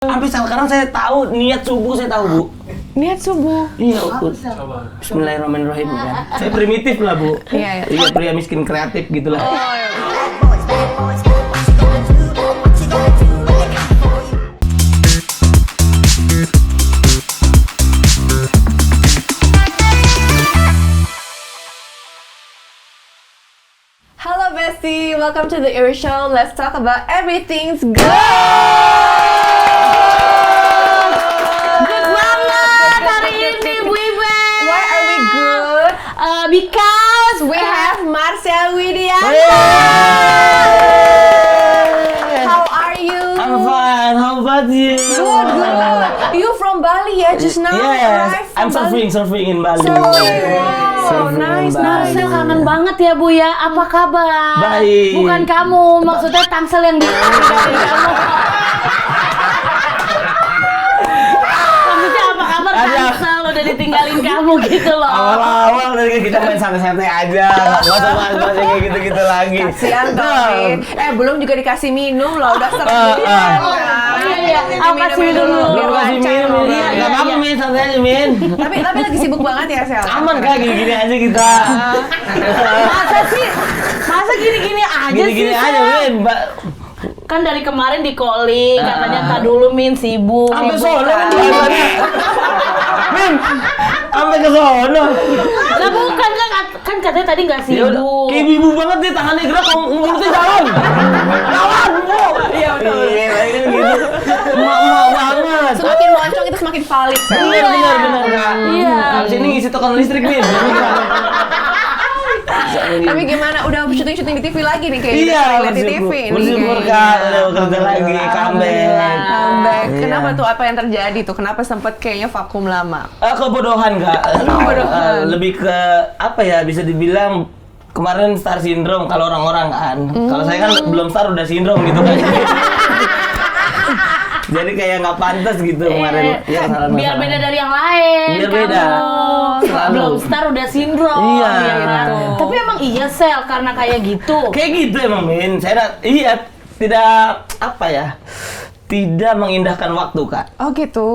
Sampai sekarang saya tahu niat subuh, saya tahu Bu. Niat subuh. Iya, Bu. Bismillahirrahmanirrahim kan. Saya primitif lah Bu. Iya. Iya, pria miskin kreatif gitulah. Halo Bestie, welcome to the Ear Show. Let's talk about everything's good. Good banget hari ini Bu Iben. Why are we good? Because We have Marcel Widianto. How are you? I'm fine. How about you? Good, good. You from Bali ya? Just now Yes, arrived from I'm Bali. surfing in Bali. Wow, Surfing in nice, Bali. nice. Tangsel kangen banget ya Bu ya. Apa kabar? Baik. Bukan kamu, maksudnya Tangsel yang ditinggalin kamu. Maksudnya apa kabar Tangsel udah ditinggalin kamu gitu loh. Awal-awal dari kita main santai-santai aja, nggak usah bahas-bahas yang kayak gitu-gitu lagi. Kasihan Min. Belum juga dikasih minum loh, udah sering. Iya, aku kasih dulu. Belum kasih minum ini. Iya, Nggak apa-apa iya. Min, santai aja Min. Tapi lagi sibuk banget ya Sel. Aman kak, gini-gini aja kita. Masa sih? Masa gini-gini aja Gini-gini sih? aja Sel? Min. Kan dari kemarin di calling katanya tak dulu Min sibuk. Sampai Sibuk, sono kan kan? bahasannya. Min, sampai ke sono. Lah bukan kan katanya tadi nggak Ya udah, sibuk. kayak ibu banget nih, tangannya gerak, mulutnya jalan. Jalan, Bu. Iya, betul. Iya, kayak gitu. Emak-emak banget. Semakin moncong itu semakin valid Sel. Bener, bener, Kak. Iya. Abis ini ngisi token listrik, Min. Tapi gimana? Udah syuting-syuting di TV lagi nih kayaknya. Iya, Udah sering lihat di TV nih. bersyukur kayaknya. Kak, udah bekerja lagi, comeback. Comeback. Iya. Kenapa tuh? Apa yang terjadi tuh? Kenapa sempet kayaknya vakum lama? Kebodohan Kak. Kebodohan. Lebih ke apa ya? Bisa dibilang kemarin star syndrome kalau orang-orang kan. Kalau saya kan belum star udah syndrome gitu kan. Jadi kayak nggak pantas gitu kemarin. Ya, kesalahan Biar masalah. beda dari yang lain. Biar beda. Kamu Selalu. belum star udah sindrom. Iya. ya kan? Gitu. Tapi emang iya Sel karena kayak gitu. Kayak gitu emang Min. Iya tidak apa ya? Tidak mengindahkan waktu Kak. Oh gitu.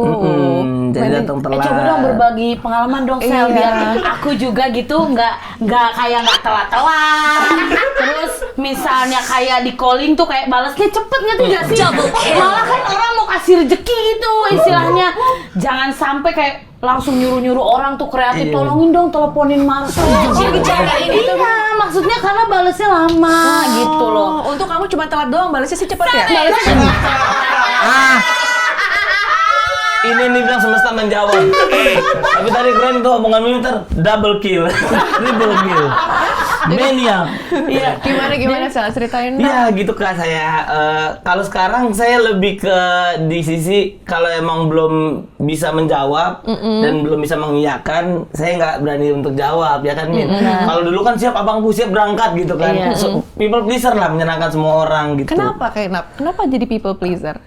Jadi Berarti- datang telat. Coba dong berbagi pengalaman dong Iya. Sel biar aku juga gitu nggak kayak nggak telat-telat. Terus misalnya kayak di calling tuh kayak balasnya cepet nggak sih? Malah kan orang mau kasih rezeki gitu istilahnya. Jangan sampai kayak langsung nyuruh-nyuruh orang tuh kreatif, Iya. tolongin dong teleponin Marcel. Iya, maksudnya karena balasnya lama gitu loh. Untuk kamu cuma telat doang, balasnya sih cepet ya? Ini nih bilang semesta menjawab. Tapi tadi keren tuh omongan Minter double kill, triple kill, mania. Iya. Gimana Sel? Ceritain dong. Iya gitu Kak saya. Kalau sekarang saya lebih ke di sisi kalau emang belum bisa menjawab dan belum bisa mengiyakan, saya nggak berani untuk jawab ya kan Min. Kalau dulu kan siap abangku siap berangkat gitu kan. Iya. So, people pleaser lah, menyenangkan semua orang gitu. Kenapa Kenapa jadi people pleaser?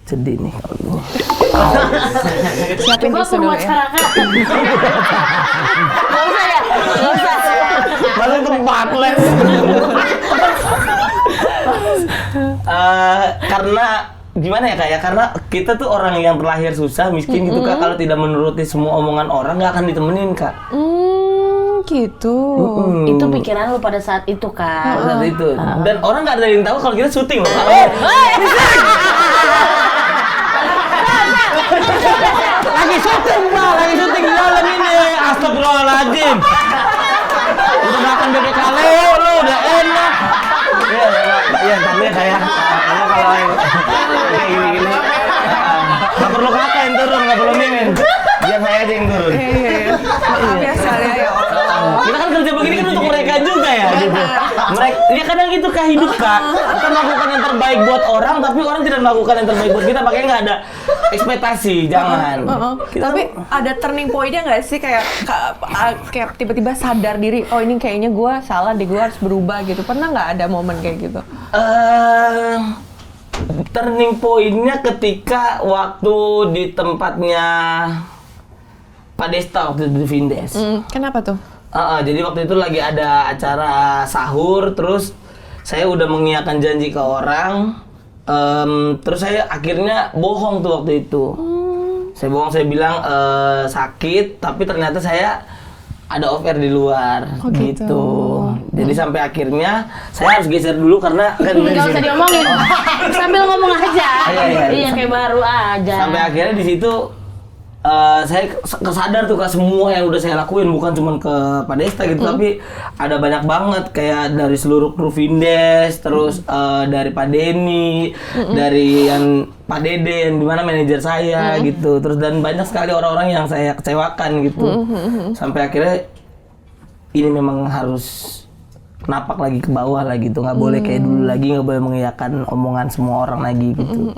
Sedih nih kalau dulu. Siapin Coba tisu dulu ya. permasyarakatan. Gak usah ya? Gak usah. Masuk tempat les. Karena gimana ya Kak ya? Karena kita tuh orang yang terlahir susah, miskin gitu Kak. Kalau tidak menuruti semua omongan orang nggak akan ditemenin Kak. Gitu. Itu pikiran lu pada saat itu kan. Saat itu. Dan orang nggak ada yang tahu kalau kita syuting loh Kak. Lagi syuting Pak, lagi syuting di dalam ini. Astagfirullahaladzim. Udah makan bebek kaleo lo, udah enak. Iya, tapi kayak kalau yang kayak gini-gini. Nggak perlu kakak yang turun, nggak perlu mimin. Biar saya aja yang turun. Maaf ya Sel ya Allah. Kita kan kerja begini kan untuk mereka juga ya gitu. Mereka, ya kadang itu Kak hidup Kak. Kita melakukan yang terbaik buat orang, tapi orang tidak melakukan yang terbaik buat kita. Makanya nggak ada ekspektasi, jangan. Tapi ada turning point-nya nggak sih kayak tiba-tiba sadar diri, oh ini kayaknya gue salah deh, gue harus berubah gitu. Pernah nggak ada momen kayak gitu? Turning point-nya ketika waktu di tempatnya Pak Desta waktu itu di Vindes. Kenapa tuh? Jadi waktu itu lagi ada acara sahur, terus saya udah mengiyakan janji ke orang, Terus saya akhirnya bohong tuh waktu itu. Saya bohong, saya bilang sakit, tapi ternyata saya ada offer di luar. Oh, gitu. Jadi sampai akhirnya saya harus geser dulu karena kan Nggak usah diomongin, sambil ngomong aja. Iya, kayak baru aja. Sampai akhirnya di situ saya kesadar tuh Kak, semua yang udah saya lakuin bukan cuma ke Pak Desta gitu, tapi ada banyak banget kayak dari seluruh kru Vindes, terus dari Pak Denny, dari yang Pak Dede yang dimana manajer saya gitu, terus dan banyak sekali orang-orang yang saya kecewakan gitu. Sampai akhirnya ini memang harus napak lagi ke bawah lah gitu, nggak boleh kayak dulu lagi, nggak boleh mengiyakan omongan semua orang lagi gitu.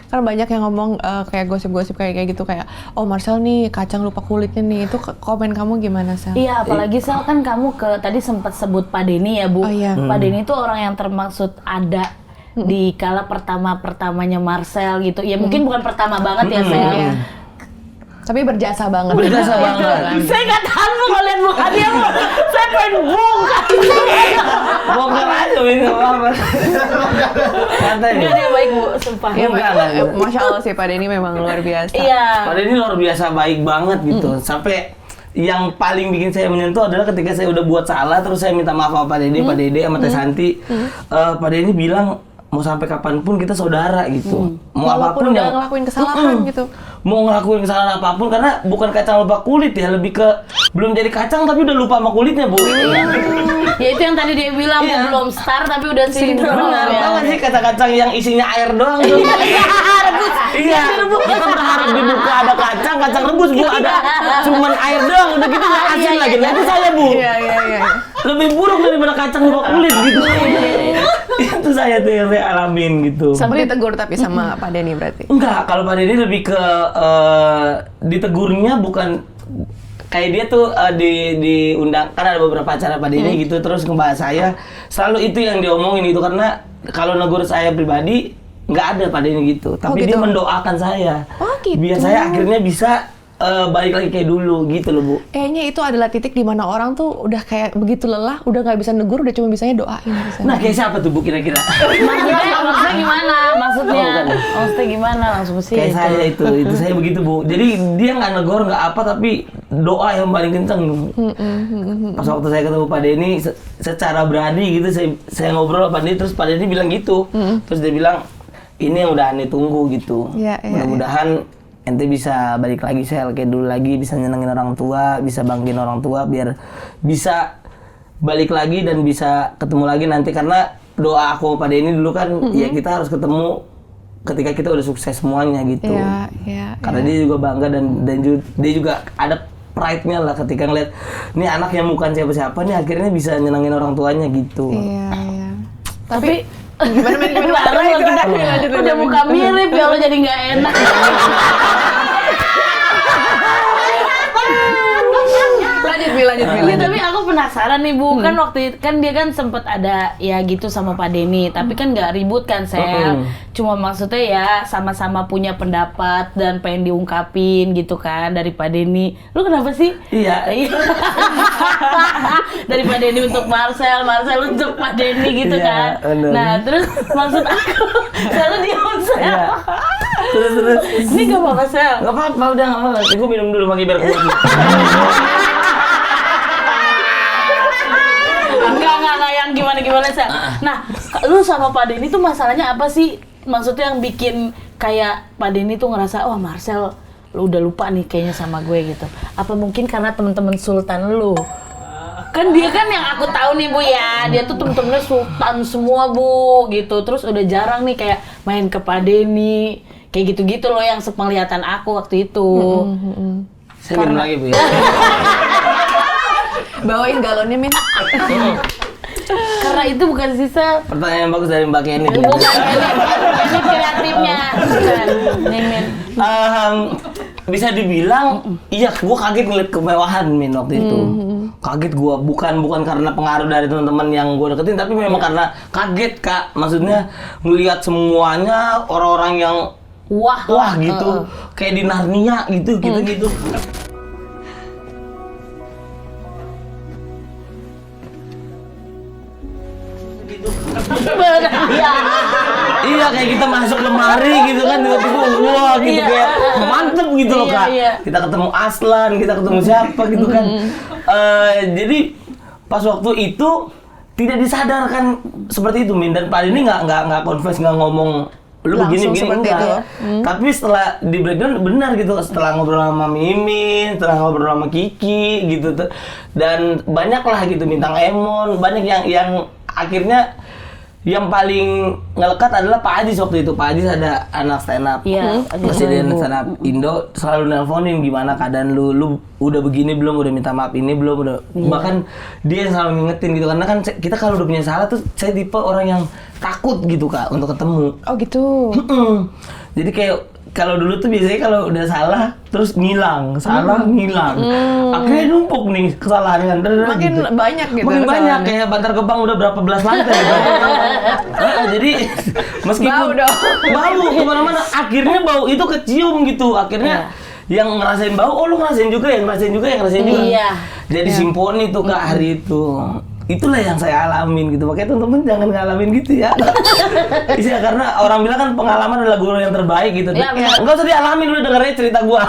Karena banyak yang ngomong kayak gosip-gosip kayak gitu, kayak oh Marcel nih kacang lupa kulitnya nih, itu komen kamu gimana Sel? Iya, apalagi Sel kan kamu tadi sempat sebut Pak Denny ya Bu. Oh, iya. Pak Denny itu orang yang termaksud ada di kala pertamanya Marcel gitu. Ya mungkin bukan pertama banget ya Sel. Iya. Tapi berjasa banget. Berjasa banget. Saya nggak tahan Bu kalau lihat muka dia Bu. Saya pengen bongkar. Bongkar aja ini apa? Santai. Enggak, dia baik Bu, sumpah. Ya, Enggak. Masya Allah sih Pak Denny memang luar biasa. Iya. Padahal ini luar biasa baik banget gitu. Sampai yang paling bikin saya menyentuh adalah ketika saya udah buat salah terus saya minta maaf sama Pak Dede, Pak Dede sama Teh Santi. Pak Dede bilang mau sampai kapanpun kita saudara gitu. Mau Walaupun apapun udah yang ngelakuin kesalahan gitu. Mau ngelakuin kesalahan apapun karena bukan kacang lupa kulit ya, lebih ke belum jadi kacang tapi udah lupa sama kulitnya, Bu. Ya itu yang tadi dia bilang Iya. belum star tapi udah sindrom. Benar, ya. tau gak sih kacang-kacang yang isinya air doang tuh? Rebus. Iya, kita berharap dibuka ada kacang rebus, Bu, ada cuman air doang, udah gitu nggak asin lagi. Nah itu saya, Bu. Iya. Lebih buruk daripada kacang lupa kulit gitu. Itu saya tuh yang saya alamin gitu. Sampai ditegur tapi sama Pak Denny berarti. Enggak, kalau Pak Denny lebih ke ditegurnya bukan kayak dia tuh diundang, kan ada beberapa acara Pak Denny gitu, terus ngebahas saya, selalu itu yang diomongin gitu, karena kalau negur saya pribadi nggak ada Pak Denny gitu, tapi gitu. dia mendoakan saya, Oh, gitu. biar saya akhirnya bisa balik lagi kayak dulu gitu loh, Bu. Kayaknya itu adalah titik di mana orang tuh udah kayak begitu lelah, udah nggak bisa negur, udah cuma bisanya doain. Nah, kayak siapa tuh, Bu, kira-kira? Maksudnya gimana? Maksudnya? Oh, bukan. Maksudnya gimana? Langsung sih. Kayak saya itu saya begitu, Bu. Jadi dia nggak negor nggak apa, tapi doa yang paling kenceng. Pas waktu saya ketemu Pak Denny, secara berani gitu saya ngobrol sama Pak Denny, terus Pak Denny bilang gitu, terus dia bilang ini yang udah aneh tunggu gitu. Iya. Mudah-mudahan ente bisa balik lagi Sel kayak dulu lagi, bisa nyenengin orang tua, bisa banggain orang tua biar bisa balik lagi dan bisa ketemu lagi nanti, karena doa aku pada ini dulu kan ya kita harus ketemu ketika kita udah sukses semuanya gitu. Iya. Karena dia juga bangga dan dia juga ada pride-nya lah ketika ngeliat nih anak yang bukan siapa-siapa nih akhirnya bisa nyenengin orang tuanya gitu. Iya. Tapi gimana? udah muka mirip ya, lo jadi nggak enak. Lanjut. Iya, tapi aku penasaran nih Bu, kan waktu itu kan dia kan sempet ada ya gitu sama Pak Denny, tapi kan nggak ribut kan Sel, cuma maksudnya ya sama-sama punya pendapat dan pengen diungkapin gitu kan dari Pak Denny. Lu kenapa sih? Iya. Dari Pak Denny untuk Marcel untuk Pak Denny gitu Iya, kan. bener. Nah terus maksud aku, selalu diam Sel. Iya. Terus. Ini gak apa-apa Sel. Gak apa-apa, udah gak apa-apa. Gue minum dulu pakai biar kuat. Enggak yang gimana Sel. Nah, lu sama Pak Denny tuh masalahnya apa sih? Maksudnya yang bikin kayak Pak Denny tuh ngerasa, oh Marcel, lu udah lupa nih kayaknya sama gue gitu. Apa mungkin karena temen-temen Sultan lu? Kan dia kan yang aku tahu nih Bu ya, dia tuh temen-temennya Sultan semua Bu gitu. Terus udah jarang nih kayak main ke Pak Denny. Kayak gitu-gitu loh yang sepenglihatan aku waktu itu. Saya minum lagi, Bu ya. Bawain galonnya, Min. Karena itu bukan sisa. Pertanyaan yang bagus dari Mbak Kenny. Bukan ini kreatifnya. Bukan. Nih, Min. Bisa dibilang, iya, gue kaget ngeliat kemewahan Min waktu itu. Kaget gue, bukan karena pengaruh dari teman-teman yang gue deketin, tapi memang karena kaget Kak. Maksudnya ngelihat semuanya orang-orang yang wah gitu, kayak di Narnia gitu. Iya, nggak kayak kita masuk lemari gitu kan tiba-tiba wah gitu kayak mantep gitu loh Kak. Kita ketemu Aslan, kita ketemu siapa gitu kan. Jadi pas waktu itu tidak disadarkan seperti itu Min, dan Pak ini nggak confess, nggak ngomong lu langsung begini seperti enggak. itu. Tapi setelah di breakdown benar gitu, setelah ngobrol sama Mimin, setelah ngobrol sama Kiki gitu tuh, dan banyak lah gitu bintang Emon, banyak yang akhirnya yang paling ngelekat adalah Pak Ajis waktu itu. Pak Ajis ada anak stand up, presiden stand up Indo, selalu nelponin gimana keadaan lu udah begini belum, udah minta maaf ini belum, udah bahkan dia yang selalu ngingetin gitu, karena kan kita kalau udah punya salah tuh saya tipe orang yang takut gitu Kak untuk ketemu. Oh gitu. Jadi kayak kalau dulu tuh biasanya kalau udah salah terus ngilang, akhirnya numpuk nih kesalahannya, Makin gitu. banyak gitu. Makin banyak kesalahannya. kayak Bantar Gebang udah berapa belas lantai gitu. Jadi meskipun Bau dong. bau kemana-mana, akhirnya bau itu kecium gitu, akhirnya yang ngerasain bau, oh lu ngerasain juga, yang ngerasain juga. Iya. Jadi simponi tuh Kak hari itu. Itulah yang saya alamin gitu. Makanya teman-teman jangan ngalamin gitu ya. Iya, karena orang bilang kan pengalaman adalah guru yang terbaik gitu. Ya, enggak usah dialamin, udah dengerin cerita gua.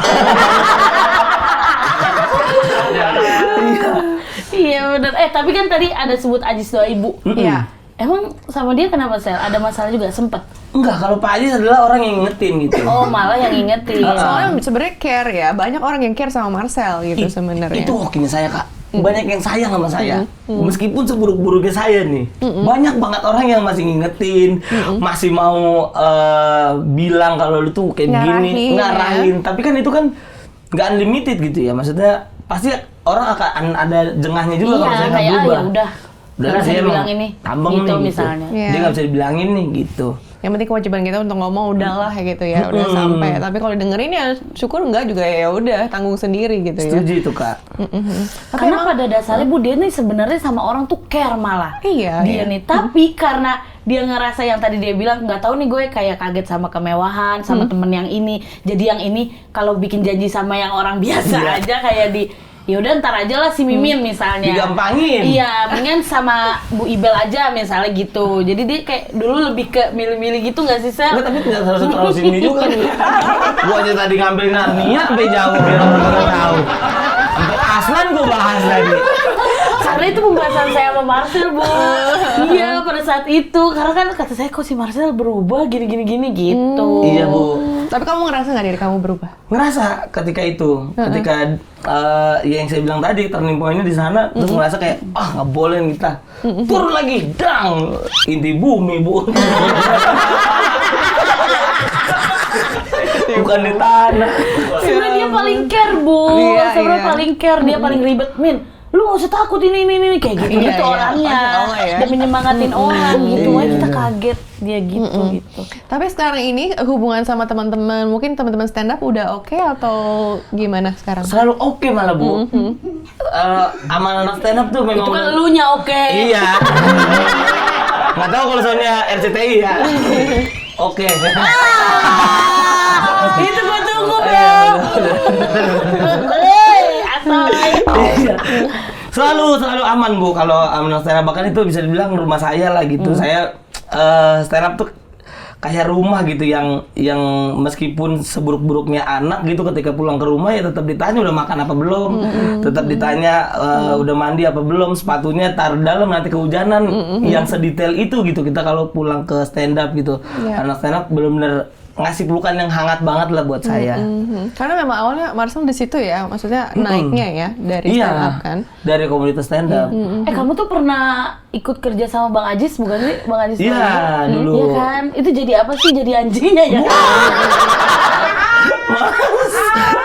Iya benar. Tapi kan tadi ada sebut Ajis doa ibu. Iya. Emang sama dia kenapa Sel? Ada masalah juga sempet? Enggak, kalau Pak Ajis adalah orang yang ngingetin gitu. Oh malah yang ingetin. Soalnya sebenarnya care ya, banyak orang yang care sama Marcel gitu sebenarnya. Itu hokinya saya Kak. Banyak yang sayang sama saya. Meskipun seburuk-buruknya saya nih, banyak banget orang yang masih ngingetin, masih mau bilang kalau lu tuh kayak gini, ngarahin. Tapi kan itu kan nggak unlimited gitu ya. Maksudnya pasti orang akan ada jengahnya juga kalau saya nggak kayak berubah. ya udah. Udah saya emang bilang ini, tambeng gitu nih, misalnya. Gitu. Iya. Dia nggak bisa dibilangin nih gitu. Yang penting kewajiban kita untuk ngomong udahlah kayak gitu ya, udah sampai. Tapi kalau dengerin ya syukur enggak juga ya udah tanggung sendiri gitu ya. Setuju itu Kak. Karena pada dasarnya Bu dia nih sebenarnya sama orang tuh care malah. Iya. Dia nih, tapi karena dia ngerasa yang tadi dia bilang nggak tahu nih gue kayak kaget sama kemewahan sama temen yang ini. Jadi yang ini kalau bikin janji sama yang orang biasa aja kayak di ya udah ntar aja lah si Mimin misalnya. Digampangin. Iya, mendingan sama Bu Ibel aja misalnya gitu. Jadi dia kayak dulu lebih ke milih-milih gitu nggak sih Sel? Enggak, tapi tidak harus terlalu sini juga nih. Gua aja tadi ngambil Narnia sampai jauh biar orang tahu. Sampai Aslan gua bahas tadi. Karena itu pembahasan saya sama Marcel, Bu. Iya, pada saat itu. Karena kan kata saya kok si Marcel berubah gini gitu. Iya, Bu. Tapi kamu ngerasa nggak diri kamu berubah? Ngerasa ketika itu, ketika yang saya bilang tadi turning point-nya di sana, terus ngerasa kayak nggak boleh kita turun lagi, dang inti bumi Bu. Bukan di tanah. Sebenarnya dia paling care, Bu. Iya, Sebenarnya iya. paling care, dia paling ribet, Min. Lu gak usah takut ini kayak gitu Iya, iya. orangnya. Masya Allah ya. Dan menyemangatin orang gitu. Makanya Iya. kita kaget dia gitu. Tapi sekarang ini hubungan sama teman-teman, mungkin teman-teman stand up udah oke atau gimana sekarang? Selalu oke malah Bu. Amal anak stand up tuh memang. Itu kan elunya oke. Iya. Nggak tahu kalau soalnya RCTI ya. Oke. Itu gua tunggu, Iya, Bro. Asoy. Iya. Selalu aman Bu kalau anak stand up, bahkan itu bisa dibilang rumah saya lah gitu. Saya stand up tuh kayak rumah gitu yang meskipun seburuk-buruknya anak gitu ketika pulang ke rumah ya tetap ditanya udah makan apa belum, tetap ditanya udah mandi apa belum, sepatunya taruh dalam nanti kehujanan, yang sedetail itu gitu kita kalau pulang ke stand up gitu. Anak stand up benar-benar ngasih pelukan yang hangat banget lah buat saya. Karena memang awalnya Marcel di situ ya, maksudnya naiknya ya dari stand up kan. Dari komunitas stand up. Kamu tuh pernah ikut kerja sama Bang Ajis bukan sih? Bang Ajis Iya, dulu. Iya kan? Itu jadi apa sih? Jadi anjingnya ya?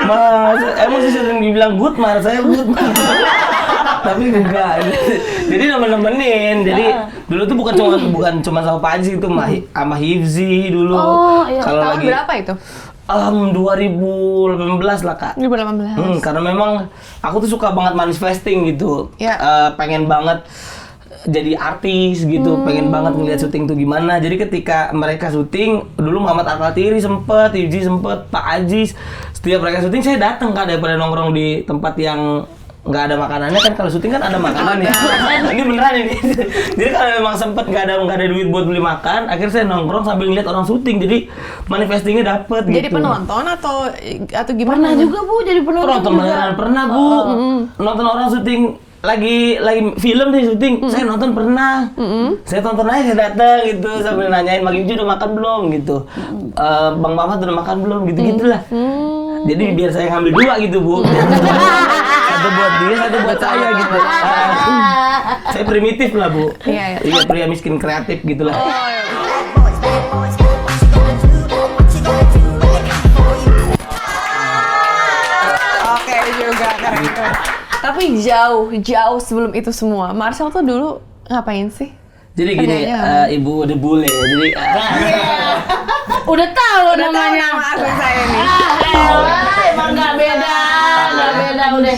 Mas, emang sih sering dibilang good mar, saya good mar. Tapi enggak. Jadi nemenin. Jadi dulu tuh bukan cuma sama Pak Haji itu, sama Hifzi dulu. Oh, iya. Kalau Tahun lagi berapa itu? 2018 lah Kak. 2018. Karena memang aku tuh suka banget manifesting gitu. Ya. Pengen banget jadi artis gitu, pengen banget ngeliat syuting tuh gimana. Jadi ketika mereka syuting, dulu Muhammad Al-Fatiri sempet, Iji sempet, Pak Ajis, setiap mereka syuting saya datang Kak, daripada nongkrong di tempat yang nggak ada makanannya kan, kalau syuting kan ada makanan ya. Ini beneran ini. Jadi kalau memang sempet nggak ada duit buat beli makan, akhirnya saya nongkrong sambil ngeliat orang syuting, jadi manifestingnya dapet gitu. Jadi penonton atau gimana? Pernah juga Bu jadi penonton Penonton juga. beneran pernah Bu. Nonton orang syuting lagi film di syuting, saya nonton pernah. Saya tonton aja, saya datang gitu sambil nanyain Mag Yuji udah makan belum gitu. Bang Mamat udah makan belum gitu gitulah. Jadi biar saya ngambil 2 gitu Bu. Satu buat dia, satu buat saya gitu. Saya primitif lah Bu. Iya. Iya, pria miskin kreatif gitulah. Oke juga keren. Tapi jauh sebelum itu semua, Marcel tuh dulu ngapain sih? Jadi gini, Kerjanya Ibu udah bule, jadi Udah tahu namanya. Nama asli saya nih. Emang nggak beda udah.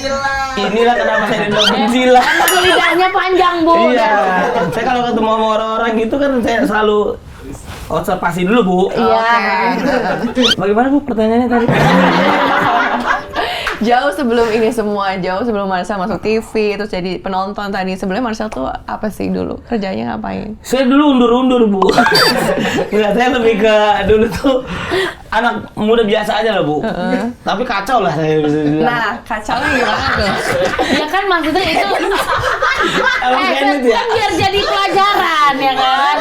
inilah kenapa saya dibilang gila. Emang lidahnya panjang Bu. Iya, saya kalau ketemu sama orang-orang gitu kan saya selalu observasi dulu Bu. Iya. Bagaimana Bu pertanyaannya tadi? Jauh sebelum ini semua, jauh sebelum Marcel masuk TV, terus jadi penonton tadi. Sebelumnya Marcel tuh apa sih dulu? Kerjanya ngapain? Saya dulu undur-undur Bu. Enggak, saya lebih ke dulu tuh anak muda biasa aja lah Bu. Tapi kacau lah saya bisa bilang. Nah, kacaunya gimana tuh? Ya kan maksudnya itu. Emang kayak gitu ya? Kan biar jadi pelajaran ya kan.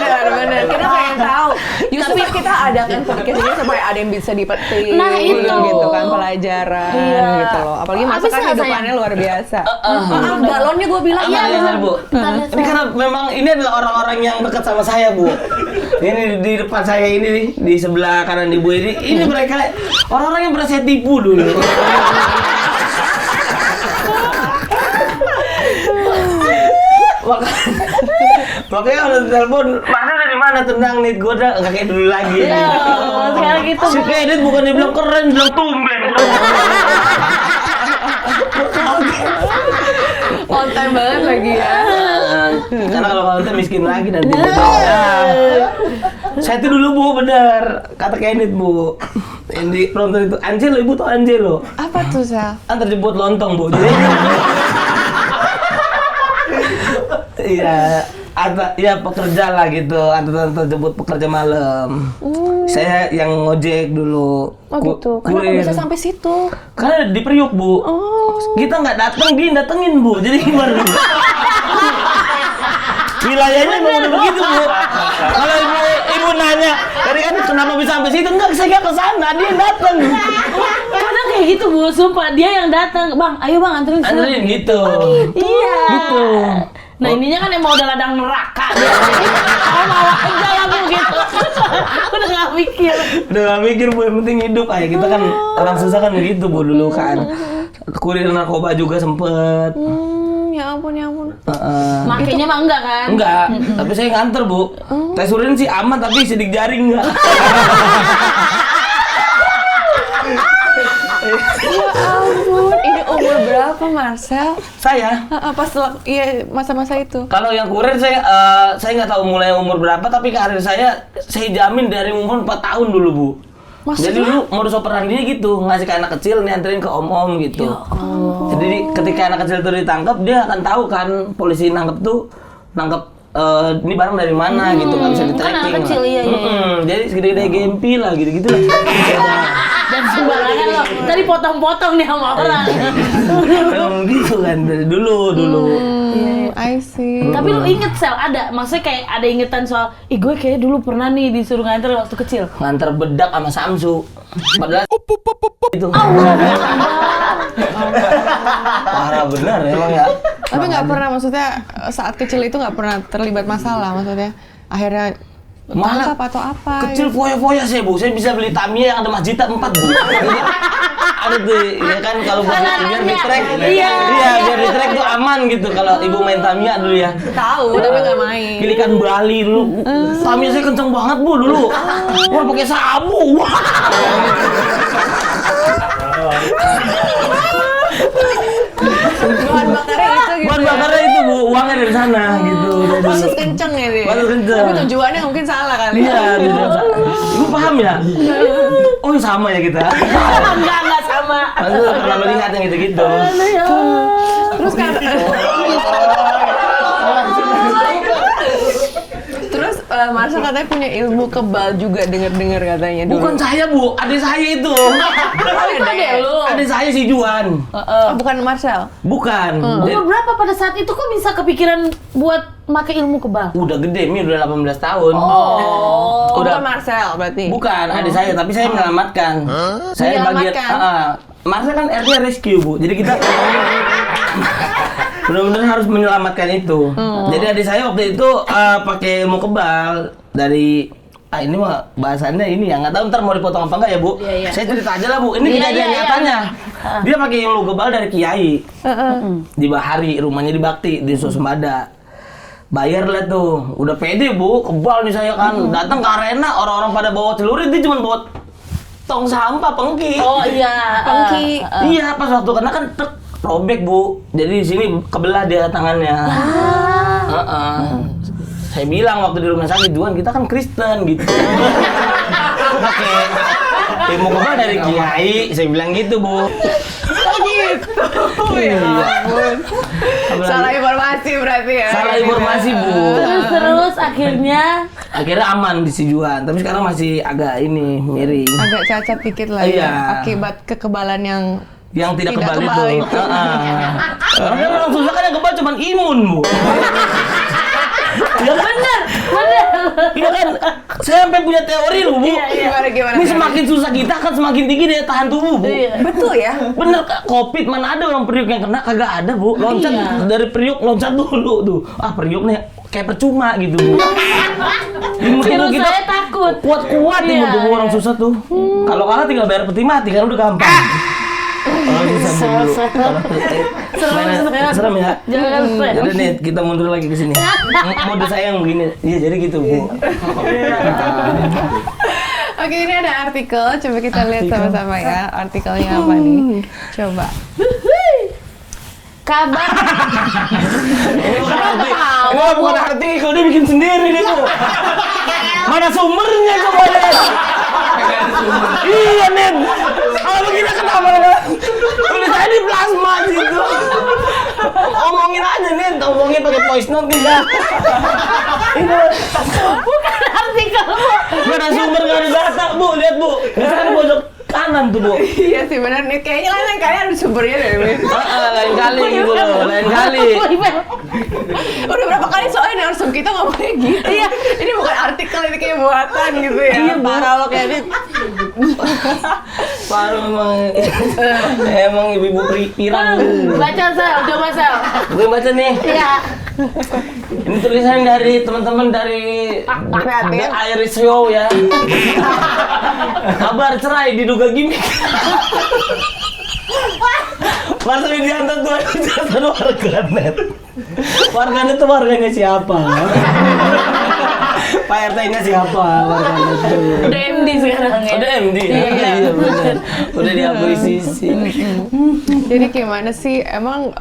Bener. Kita pengen tahu. Justru kita adakan podcast ini supaya ada yang bisa dipetik. Nah, itu. Gitu kan, pelajaran gitu loh. Apalagi Marcel kan Bisa, hidupannya luar biasa. Galonnya gue bilang Iya benar Bu. Tanda Ini karena memang ini adalah orang-orang yang dekat sama saya Bu. Ini di depan saya ini nih, di sebelah kanan Ibu ini mereka orang-orang yang pernah saya tipu dulu. Makanya kalau telepon, mana dari mana tenang nih, gue udah nggak kayak dulu lagi. Iya, sekarang gitu. Si Edit bukan dibilang keren, bilang tumben. On time banget lagi ya. Karena kalau kita miskin lagi nanti. Saya itu dulu Bu, benar kata Kenneth Bu. Yang di penonton itu Angelo, Ibu tau Angelo? Apa tuh, Sal? Antar jemput lontong Bu. Jadi, iya, ya pekerja lah gitu, antar jemput pekerja malam. Saya yang ngojek dulu. Oh gitu. Kenapa bisa sampai situ? Karena di Priuk Bu. Kita nggak datang, dia datengin Bu. Jadi gimana? Wilayahnya memang udah begitu Bu. Kalau ibu nanya, tadi kan kenapa bisa sampai situ? Enggak, saya nggak kesana, dia yang datang. Kadang kayak gitu Bu, sumpah dia yang datang. Bang, ayo Bang anterin sini. Anterin gitu. Iya. Gitu. Nah ininya kan emang udah ladang neraka dia. Mau aja lah Bu gitu. Udah nggak mikir. Udah gak mikir Bu, yang penting hidup aja. Kita kan orang susah kan begitu Bu dulu kan. Kurir narkoba juga sempet. Ya ampun. Makanya mah enggak kan? Enggak, tapi saya nganter Bu. Tes urin sih aman, tapi sidik jaring enggak. Ya ampun, ini umur berapa Marcel? Saya Pas masa-masa itu. kalau yang kurir saya nggak tahu mulai umur berapa, tapi karir saya jamin dari umur 4 tahun dulu Bu. Maksudnya? Jadi dulu modus operandinya gitu, ngasih ke anak kecil, nganterin ke om-om gitu. Jadi ketika anak kecil itu ditangkap, dia akan tahu kan polisi nangkep ini barang dari mana gitu, nggak bisa di Kan tracking. anak kecil, iya. Jadi segede-gede gempi lah gitu-gitu lah. Dan sembarangan loh. Tadi potong-potong nih sama orang. Memang gitu kan dari dulu. I see. Tapi lu inget Sel, ada maksudnya kayak ada ingetan soal gue kayak dulu pernah nih disuruh nganter waktu kecil. Nganter bedak sama Samsu. Padahal itu. Parah benar emang ya. Tapi nggak pernah, maksudnya saat kecil itu nggak pernah terlibat masalah, maksudnya akhirnya Malah tangkap atau apa? kecil foya-foya saya Bu, saya bisa beli Tamiya yang ada Majita 4 Bu. Ada tuh, ya kan kalau buat biar di track, Iya. biar di track tuh aman gitu kalau Ibu main Tamiya dulu ya. Tahu, tapi nggak main. Pilihan Bali dulu, Tamiya saya kenceng banget Bu dulu. Wah pakai sabu. Wah. Bahan bakarnya itu gitu. Bahan bakarnya itu Bu, uangnya dari sana gitu. Pantes kenceng ya dia. Pantes kenceng. Tapi tujuannya mungkin salah kali. Iya, gitu. Ibu paham ya? Oh sama ya kita. Enggak sama. Maksudnya pernah melihat yang gitu-gitu. Terus kan Terus Marcel katanya punya ilmu kebal juga, denger-denger katanya dulu. Bukan saya Bu, adik saya itu. Itu adek lu. Adik saya si Juan. Oh, bukan Marcel. Bukan. Umur berapa pada saat itu kok bisa kepikiran buat make ilmu kebal? Udah gede, Mi udah 18 tahun. Oh, Udah. bukan Marcel berarti. Bukan, adik saya, tapi saya menyelamatkan. Saya bagian Menyelamatkan? Marcel kan RT rescue, Bu. Jadi kita benar-benar harus menyelamatkan itu. Jadi adik saya waktu itu pakai ilmu kebal dari ini mah bahasannya ini ya, nggak tahu ntar mau dipotong apa enggak ya Bu. Iya. Saya cerita aja lah Bu, ini Iya, kejadian iya. nyatanya. Dia pakai ilmu kebal dari Kiai di Bahari, rumahnya di Bakti di Susemada. Bayar lah tuh, udah pede Bu, kebal nih saya kan. Datang ke arena, orang-orang pada bawa celurit, dia cuma bawa tong sampah pengki. Oh iya, Pengki. Iya, pas waktu kena kan robek Bu, jadi di sini kebelah dia tangannya. Saya bilang waktu di rumah sakit, Juan kita kan Kristen gitu. Oke, ilmu kebal dari Kiai, saya bilang gitu Bu. Ya ampun. Salah informasi berarti ya. Salah informasi Bu. Terus akhirnya Akhirnya aman di si Juan, tapi sekarang masih agak ini miring. Agak cacat dikit lah Iya. ya. Akibat kekebalan yang Tidak Tidak kebal kebal itu. itu. Karena orang susah kan yang kebal cuma imun Bu. Iya kan? bener. Iya kan? Saya sampai punya teori loh Bu. Gimana? Ini semakin susah kita kan semakin tinggi daya tahan tubuh Bu. Iya. Betul ya. Bener Kak, Covid mana ada orang periuk yang kena, kagak ada Bu. Loncat dari periuk loncat dulu tuh. Ah periuk nih kayak percuma gitu Bu. Ilmu tubuh Virus saya takut. kuat-kuat ilmu Iya, tubuh orang iya. susah tuh. Kalau kalah tinggal bayar peti mati kan udah gampang. Orang susah Bu. Serem ya. Jangan stres. Jadi nih kita mundur lagi ke sini. Mode saya yang begini. Iya jadi gitu Bu. Oke, ini ada artikel. Coba kita lihat sama-sama ya. Artikelnya apa nih? Coba. Kabar Ini bukan artikel, dia bikin sendiri dia tuh. Mana sumbernya coba lihat. Iya Nen. Kalau begini kenapa? Tulisannya di plasma situ. Omongin aja Nen, omongin pakai voice note nih ya. bukan artikel. Mana sumber nggak ada data Bu, lihat Bu. Misalkan di pojok kanan tuh Bu. Iya sih benar nih. Kayaknya lain kali ada sumbernya deh. Win. Lain kali gitu loh, lain kali. Udah berapa kali soalnya narsum kita ngomongnya gitu. Iya. Ini bukan artikel, ini kayak buatan gitu ya. Iya, parah lo kayak ini. Baru emang ibu-ibu pirang. Baca Sel, coba Sel. Gue baca nih. Iya. Ini tulisan dari teman-teman dari The Irish Show ya. Kabar cerai diduga gimmick. Marcel Widianto tuh jasa warganet. Warganet itu warganya siapa? Pak RT-nya siapa? Warganet itu. Udah MD sekarang ya. Udah MD. Iya benar. Udah diakuisisi. Jadi gimana sih emang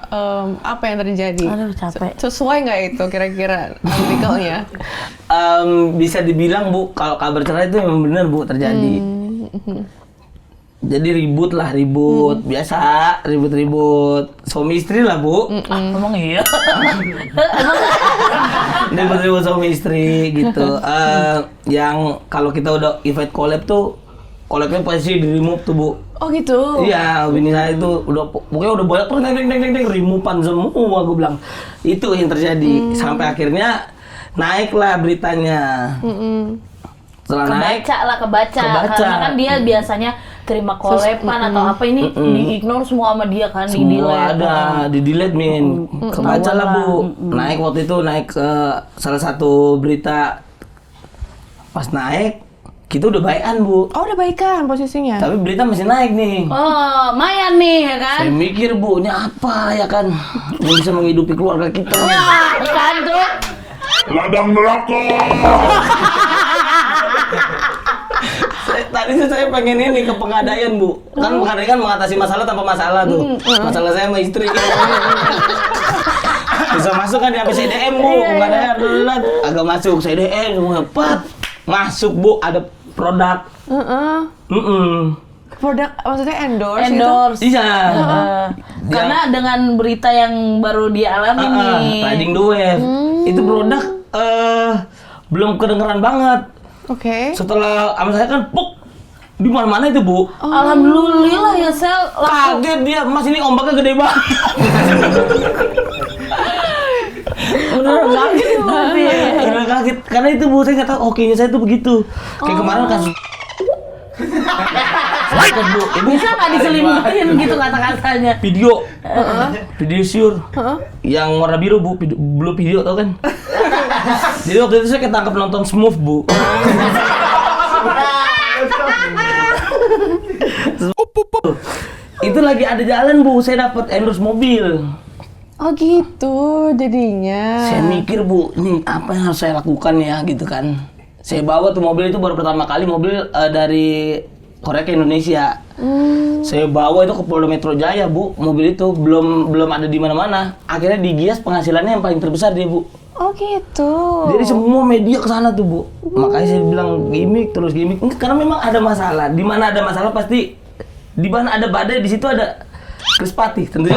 apa yang terjadi? Aduh, capek. Sesuai nggak itu kira-kira artikelnya? Bisa dibilang Bu, kalau kabar cerai itu memang benar Bu terjadi. Jadi ribut, biasa ribut-ribut suami istri lah Bu. Ngomong iya. Ribut-ribut suami istri gitu. Yang kalau kita udah event collab tuh, collabnya pasti di remove tuh Bu. Oh gitu. Iya, bini saya itu pokoknya udah banyak terus neng removean semua gue bilang. Itu yang terjadi sampai akhirnya naiklah beritanya. Setelah naik kebaca karena kan dia biasanya terima kolepan atau apa ini di-ignore semua sama dia kan, semua di-delete. ada di delete Min. Kebaca lah Bu. Naik waktu itu naik ke salah satu berita. Pas naik kita udah baikan Bu. Oh udah baikan posisinya. Tapi berita masih naik nih. Oh, lumayan nih ya kan. Saya mikir Bu, ini apa ya kan yang bisa menghidupi keluarga kita. Ya, kan tuh. Ladang neraka. Tadi tuh saya pengen ini ke Pegadaian Bu. Kan Pegadaian kan mengatasi masalah tanpa masalah tuh. Masalah saya sama istri. Bisa masuk kan di ABCDM Bu. Pegadaian agak masuk CDM semua. Masuk Bu, ada produk. produk maksudnya endorse gitu? Iya. Karena dengan berita yang baru dia alami nih. Riding the Wave. Itu produk belum kedengeran banget. Oke. Setelah sama saya kan di mana-mana itu, Bu. Alhamdulillah ya Sel. Kaget dia, Mas ini ombaknya gede banget. Beneran kaget itu. Beneran kaget. Karena itu, Bu, saya nggak tahu hokinya saya tuh begitu. Kayak kemarin kasus Bu, Bisa nggak diselimutin gitu kata-katanya? video sure yang warna biru, Bu, blue video tau kan? Jadi waktu itu saya ketangkep nonton Smooth, Bu. Itu lagi ada jalan, Bu, saya dapat endorse mobil. Oh gitu jadinya. Saya mikir, Bu, ini apa yang harus saya lakukan ya gitu kan. Saya bawa tuh mobil itu baru pertama kali mobil dari Korea ke Indonesia. Saya bawa itu ke Polda Metro Jaya, Bu. Mobil itu belum ada di mana-mana. Akhirnya di Gias penghasilannya yang paling terbesar dia, Bu. Oh gitu. Jadi semua media ke sana tuh, Bu. Makanya saya bilang gimmick terus gimmick. Karena memang ada masalah. Di mana ada masalah pasti di mana ada badai di situ ada Krispati tentunya.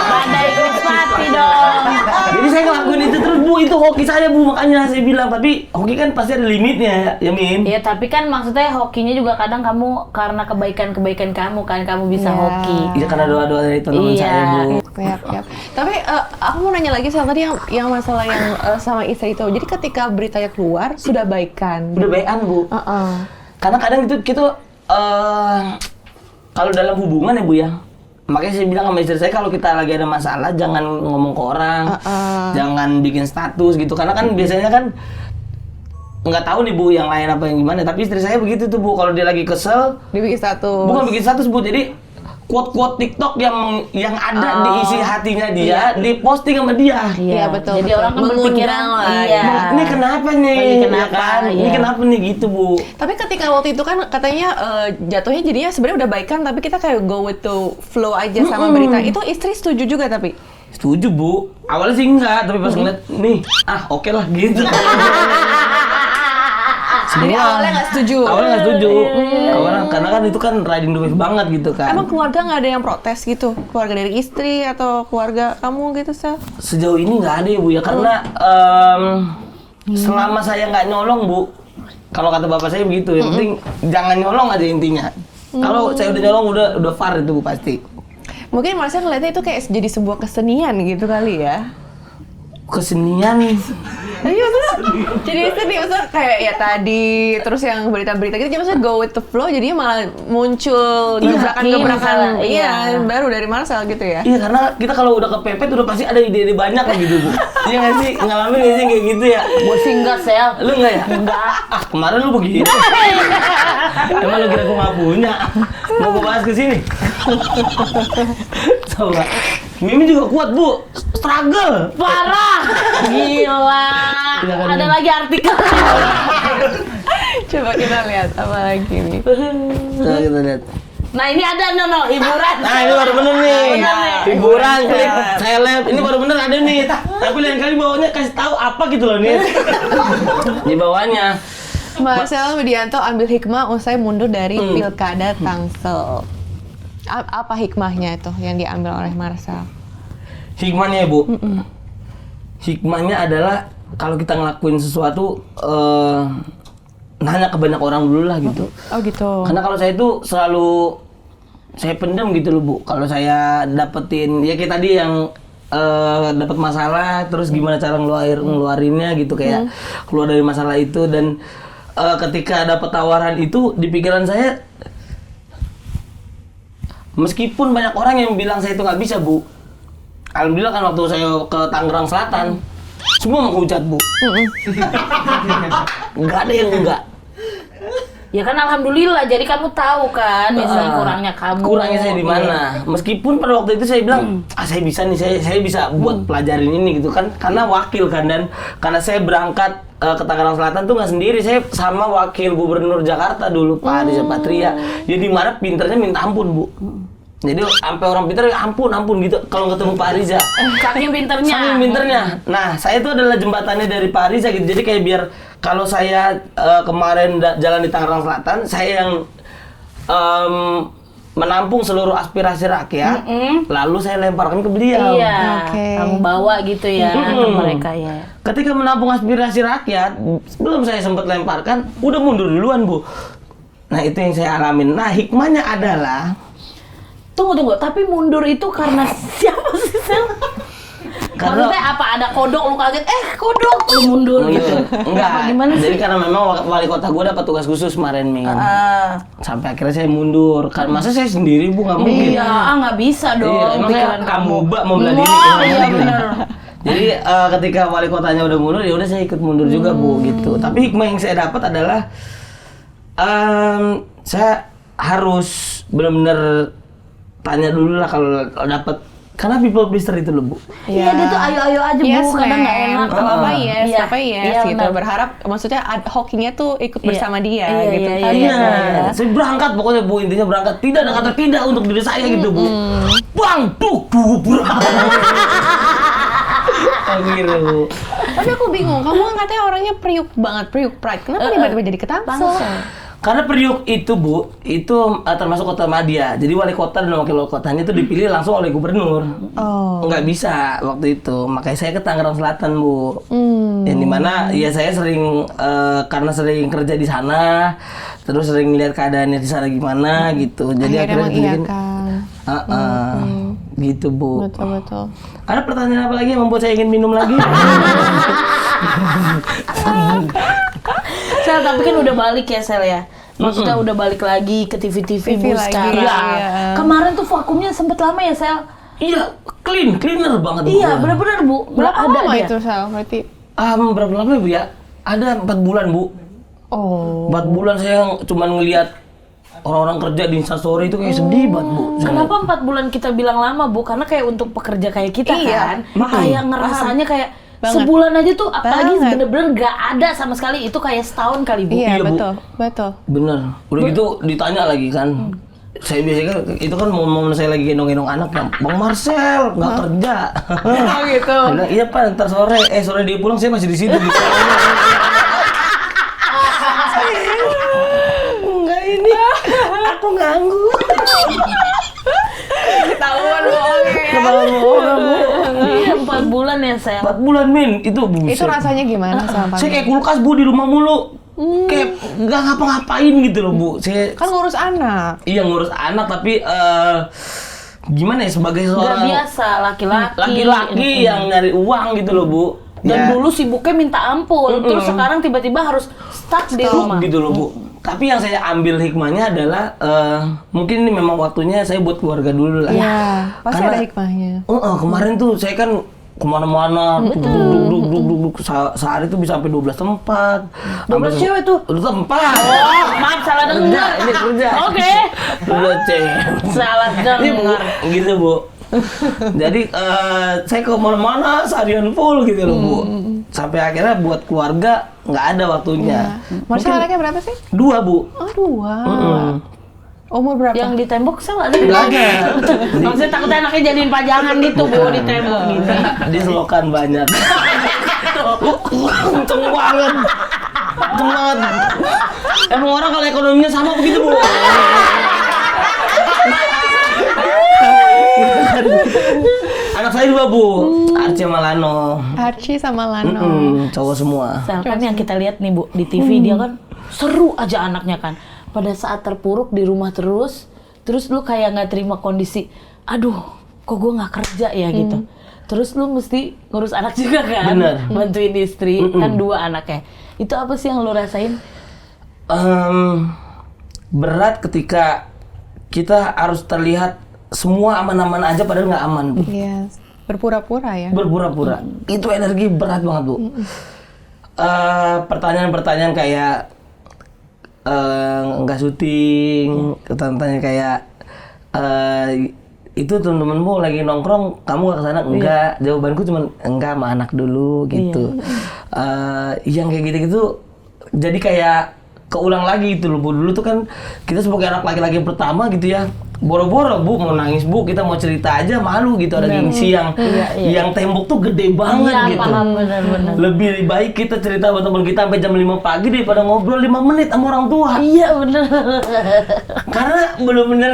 Badai Krispati dong. Jadi saya ngelakuin itu terus, Bu. Itu hoki saya, Bu. Makanya saya bilang, tapi hoki kan pasti ada limitnya, ya Min. Iya, tapi kan maksudnya hokinya juga kadang kamu karena kebaikan-kebaikan kamu kan kamu bisa Iya. hoki. Iya, karena doa-doa dari teman-teman Iya. saya, Bu. Yap. Tapi aku mau nanya lagi soal tadi yang masalah yang sama istri itu. Jadi ketika beritanya keluar sudah baikan. Udah bayan, Bu. Karena kadang itu kita kalau dalam hubungan ya, Bu ya. Makanya saya bilang sama istri saya kalau kita lagi ada masalah jangan ngomong ke orang, jangan bikin status gitu. Karena kan biasanya kan nggak tahu nih, Bu, yang lain apa yang gimana. Tapi istri saya begitu tuh, Bu. Kalau dia lagi kesel, Dibikin status. bukan bikin status, Bu. Jadi quote-quote TikTok yang ada di isi hatinya dia, diposting sama dia. Iya, betul. Jadi orang kan Mengundang berpikiran lah, iya. Ini kenapa nih? Ini Ya kenapa, kan? Ini iya. kenapa nih gitu, Bu? Tapi ketika waktu itu kan katanya jatuhnya jadinya sebenarnya udah baikan tapi kita kayak go with the flow aja sama berita. Itu istri setuju juga tapi. Setuju, Bu. Awalnya sih enggak, tapi pas ngeliat nih, oke lah gitu. Jadi awalnya nggak setuju. Awalnya nggak setuju. Awalnya karena kan itu kan riding the wave banget gitu kan. Emang keluarga nggak ada yang protes gitu? Keluarga dari istri atau keluarga kamu gitu, Sel? Sejauh ini nggak ada ya, Bu ya, karena selama saya nggak nyolong, Bu. Kalau kata bapak saya begitu, yang penting jangan nyolong aja intinya. Kalau saya udah nyolong udah far itu, Bu, pasti. Mungkin Marcel ngeliatnya itu kayak jadi sebuah kesenian gitu kali ya? Kesenian. Iya, maksudnya jadi sedih, maksudnya kayak ya tadi, terus yang berita-berita gitu, jadi maksudnya go with the flow, jadinya malah muncul gebrakan-gebrakan iya. baru dari Marcel gitu ya? Iya, karena kita kalau udah kepepet udah pasti ada ide-ide banyak lah gitu, Bu. Iya nggak sih? Ngalamin nggak sih kayak gitu ya? Gue sih enggak, Sel. Lu nggak ya? Enggak. Kemarin lu begitu. Emang lu kira gua nggak punya? Mau gua bahas ke sini. Coba. Mimi juga kuat, Bu. Struggle. Parah. Gila. Iya kan, Ada Mim? lagi artikel. Coba kita lihat apa lagi nih. Coba kita lihat. Nah, ini ada hiburan. Nah, ini baru bener nih. Bener nih. Hiburan, klip, seleb. Ini baru bener ada nih. Tapi lain kali bawahnya kasih tahu apa gitu loh nih. Di bawahnya. Marcel Widianto ambil hikmah usai mundur dari Pilkada Tangsel. Apa hikmahnya itu yang diambil oleh Marcel? Hikmahnya ya, Bu. Hikmahnya adalah kalau kita ngelakuin sesuatu nanya ke banyak orang dulu lah gitu. Oh gitu. Karena kalau saya itu selalu saya pendam gitu loh, Bu. Kalau saya dapetin ya kayak tadi yang dapat masalah terus gimana cara ngeluarinnya gitu, kayak keluar dari masalah itu. Dan ketika dapat tawaran itu di pikiran saya, meskipun banyak orang yang bilang saya itu nggak bisa, Bu. Alhamdulillah kan waktu saya ke Tangerang Selatan, semua menghujat, Bu. Nggak ada yang enggak. Ya kan alhamdulillah, jadi kamu tahu kan misalnya kurangnya kamu. Kurangnya saya di mana? Meskipun pada waktu itu saya bilang, saya bisa nih, saya bisa buat pelajarin ini gitu kan, karena wakil kan, dan karena saya berangkat ke Tangerang Selatan tuh nggak sendiri, saya sama wakil gubernur Jakarta dulu, Pak Riza Patria. Jadi mana pinternya minta ampun, Bu. Jadi sampai orang pinter ampun gitu kalau ketemu Pak Riza. Saking pinternya. Saking pinternya. Nah, saya itu adalah jembatannya dari Pak Riza gitu. Jadi kayak biar kalau saya kemarin jalan di Tangerang Selatan, saya yang menampung seluruh aspirasi rakyat, lalu saya lemparkan ke beliau. Iya, Oke. kamu bawa gitu ya ke mereka ya. Ketika menampung aspirasi rakyat, belum saya sempat lemparkan, udah mundur duluan, Bu. Nah, itu yang saya alamin. Nah, hikmahnya adalah Tunggu, tapi mundur itu karena siapa sih, Sel? Karena- Maksudnya apa, ada kodok lu kaget, kodok lu mundur gitu. enggak. Apa gimana sih? Jadi karena memang wali kota gue dapat tugas khusus kemarin, Min. Sampai akhirnya saya mundur. Karena masa saya sendiri, Bu, nggak mungkin. Iya, nggak bisa dong. Iya, emang saya pikiran kamu mau bela diri. Wah, Gimana iya gitu? benar. Jadi ketika wali kotanya udah mundur, ya udah saya ikut mundur juga, Bu, gitu. Tapi hikmah yang saya dapat adalah saya harus benar-benar tanya dulu lah kalau dapat, karena people pleaser itu loh, Bu. Iya, dia tuh ayo-ayo aja, Yes, Bu, kadang nggak enak. Apa yes, Iya, apa yes iya, gitu. benar. Berharap maksudnya hokinya tuh ikut Iya. bersama dia Iya, gitu. iya, kan. iya. Saya berangkat pokoknya, Bu, intinya berangkat. Tidak ada kata tidak untuk diri saya gitu, Bu. Bang, gitu, Bu. Tapi aku bingung, kamu kan katanya orangnya priuk banget, priuk pride. Kenapa tiba-tiba jadi ketangsel? Karena Priuk itu, Bu, itu termasuk kota madya. Jadi wali kota dan wakil wali kotanya itu dipilih langsung oleh gubernur. Oh. Nggak bisa waktu itu. Makanya saya ke Tangerang Selatan, Bu. Yang dimana ya saya sering karena sering kerja di sana, terus sering lihat keadaannya di sana gimana gitu. Jadi akhirnya dibikin, gitu, Bu. Betul. Ada pertanyaan apa lagi yang membuat saya ingin minum lagi? Sel, tapi kan udah balik ya, Sel ya. Maksudnya udah balik lagi ke TV-TV, Bu, lagi, sekarang. iya. Kemarin tuh vakumnya sempet lama ya, Sel. Iya, cleaner banget, Bu. Iya, bener-bener, Bu. Berapa Ada lama dia. itu, Sal? Berarti Berapa lama ya, Bu ya? Ada 4 bulan, Bu. oh. 4 bulan saya cuma ngelihat orang-orang kerja di Instastory itu kayak sedih banget, Bu. Kenapa 4 bulan kita bilang lama, Bu? Karena kayak untuk pekerja kayak kita Iya. kan, kayak ngerasanya kayak Banget. sebulan aja tuh, apalagi Banget. bener-bener gak ada sama sekali. Itu kayak setahun kali, Bu. Iya, Iya, Bu. betul. Bener. Udah gitu ditanya lagi kan. Saya biasanya kan, itu kan momen saya lagi gendong-gendong anak kan. Bang Marcel nggak kerja. Oh gitu. Dia bilang, iya Pak, ntar sore dia pulang saya masih di situ. Enggak ini, aku ganggu. Ketahuan bohongnya. Ketahuan bohong, Bu. Iya, 4 bulan ya, Sel. 4 bulan, Min. Itu buset. Itu rasanya gimana sama Saya kayak kulkas, Bu, di rumah mulu. Kayak nggak ngapa-ngapain gitu loh, Bu. Saya Kan ngurus anak. iya ngurus anak, tapi gimana ya, sebagai Gak seorang biasa, laki-laki. laki-laki yang nyari uang gitu loh, Bu. Dan Ya, dulu sibuknya minta ampun, terus sekarang tiba-tiba harus stuck di rumah. gitu loh, Bu. Tapi yang saya ambil hikmahnya adalah mungkin ini memang waktunya saya buat keluarga dulu lah. Iya, pasti Karena- ada hikmahnya. Kemarin tuh saya kan kemana-mana, duduk, sehari tuh bisa sampai 12 tempat. 12 cewek tuh? 12 tempat. Oh, maaf salah dengar. Ini kerja. Oke. Udah cewek. Salah Ini, Bu, dengar. gitu, Bu. Jadi saya ke mana-mana seharian full gitu loh, Bu. Sampai akhirnya buat keluarga nggak ada waktunya. Marcel anaknya berapa sih? 2, Bu. Oh, 2. Umur berapa? Yang di tembok saya ada. Nggak ada. Maksudnya takutnya anaknya jadiin pajangan gitu, Bu, di tembok gitu. Di selokan banyak. Kenceng banget. Kenceng banget. Emang orang kalau ekonominya sama begitu, Bu. Anak saya 2, Bu. Archie sama Lano. Archie sama Lano. Cowok semua. Misalkan yang kita lihat nih, Bu, di TV dia kan seru aja anaknya kan. Pada saat terpuruk di rumah terus lu kayak nggak terima kondisi. Aduh, kok gue nggak kerja ya gitu. Terus lu mesti ngurus anak juga kan, Bener. bantuin istri, kan 2 anaknya. Itu apa sih yang lu rasain? Berat ketika kita harus terlihat semua aman-aman aja padahal nggak aman, Bu. Iya, berpura-pura ya. Berpura-pura. Itu energi berat banget, Bu. Pertanyaan-pertanyaan kayak nggak syuting, pertanyaan kayak itu temen-temenmu lagi nongkrong, kamu gak kesana? Enggak. Jawabanku cuma enggak, sama anak dulu gitu. Yang kayak gitu-gitu jadi kayak keulang lagi gitu loh, Bu. Dulu tuh kan kita sebagai anak laki-laki pertama gitu ya, boro-boro Bu mau nangis Bu, kita mau cerita aja malu gitu, ada gengsi yang tembok tuh gede banget Iya, gitu. paham, benar-benar. Lebih baik kita cerita sama teman kita sampai jam 5 pagi daripada ngobrol 5 menit sama orang tua. Iya bener. Karena bener-bener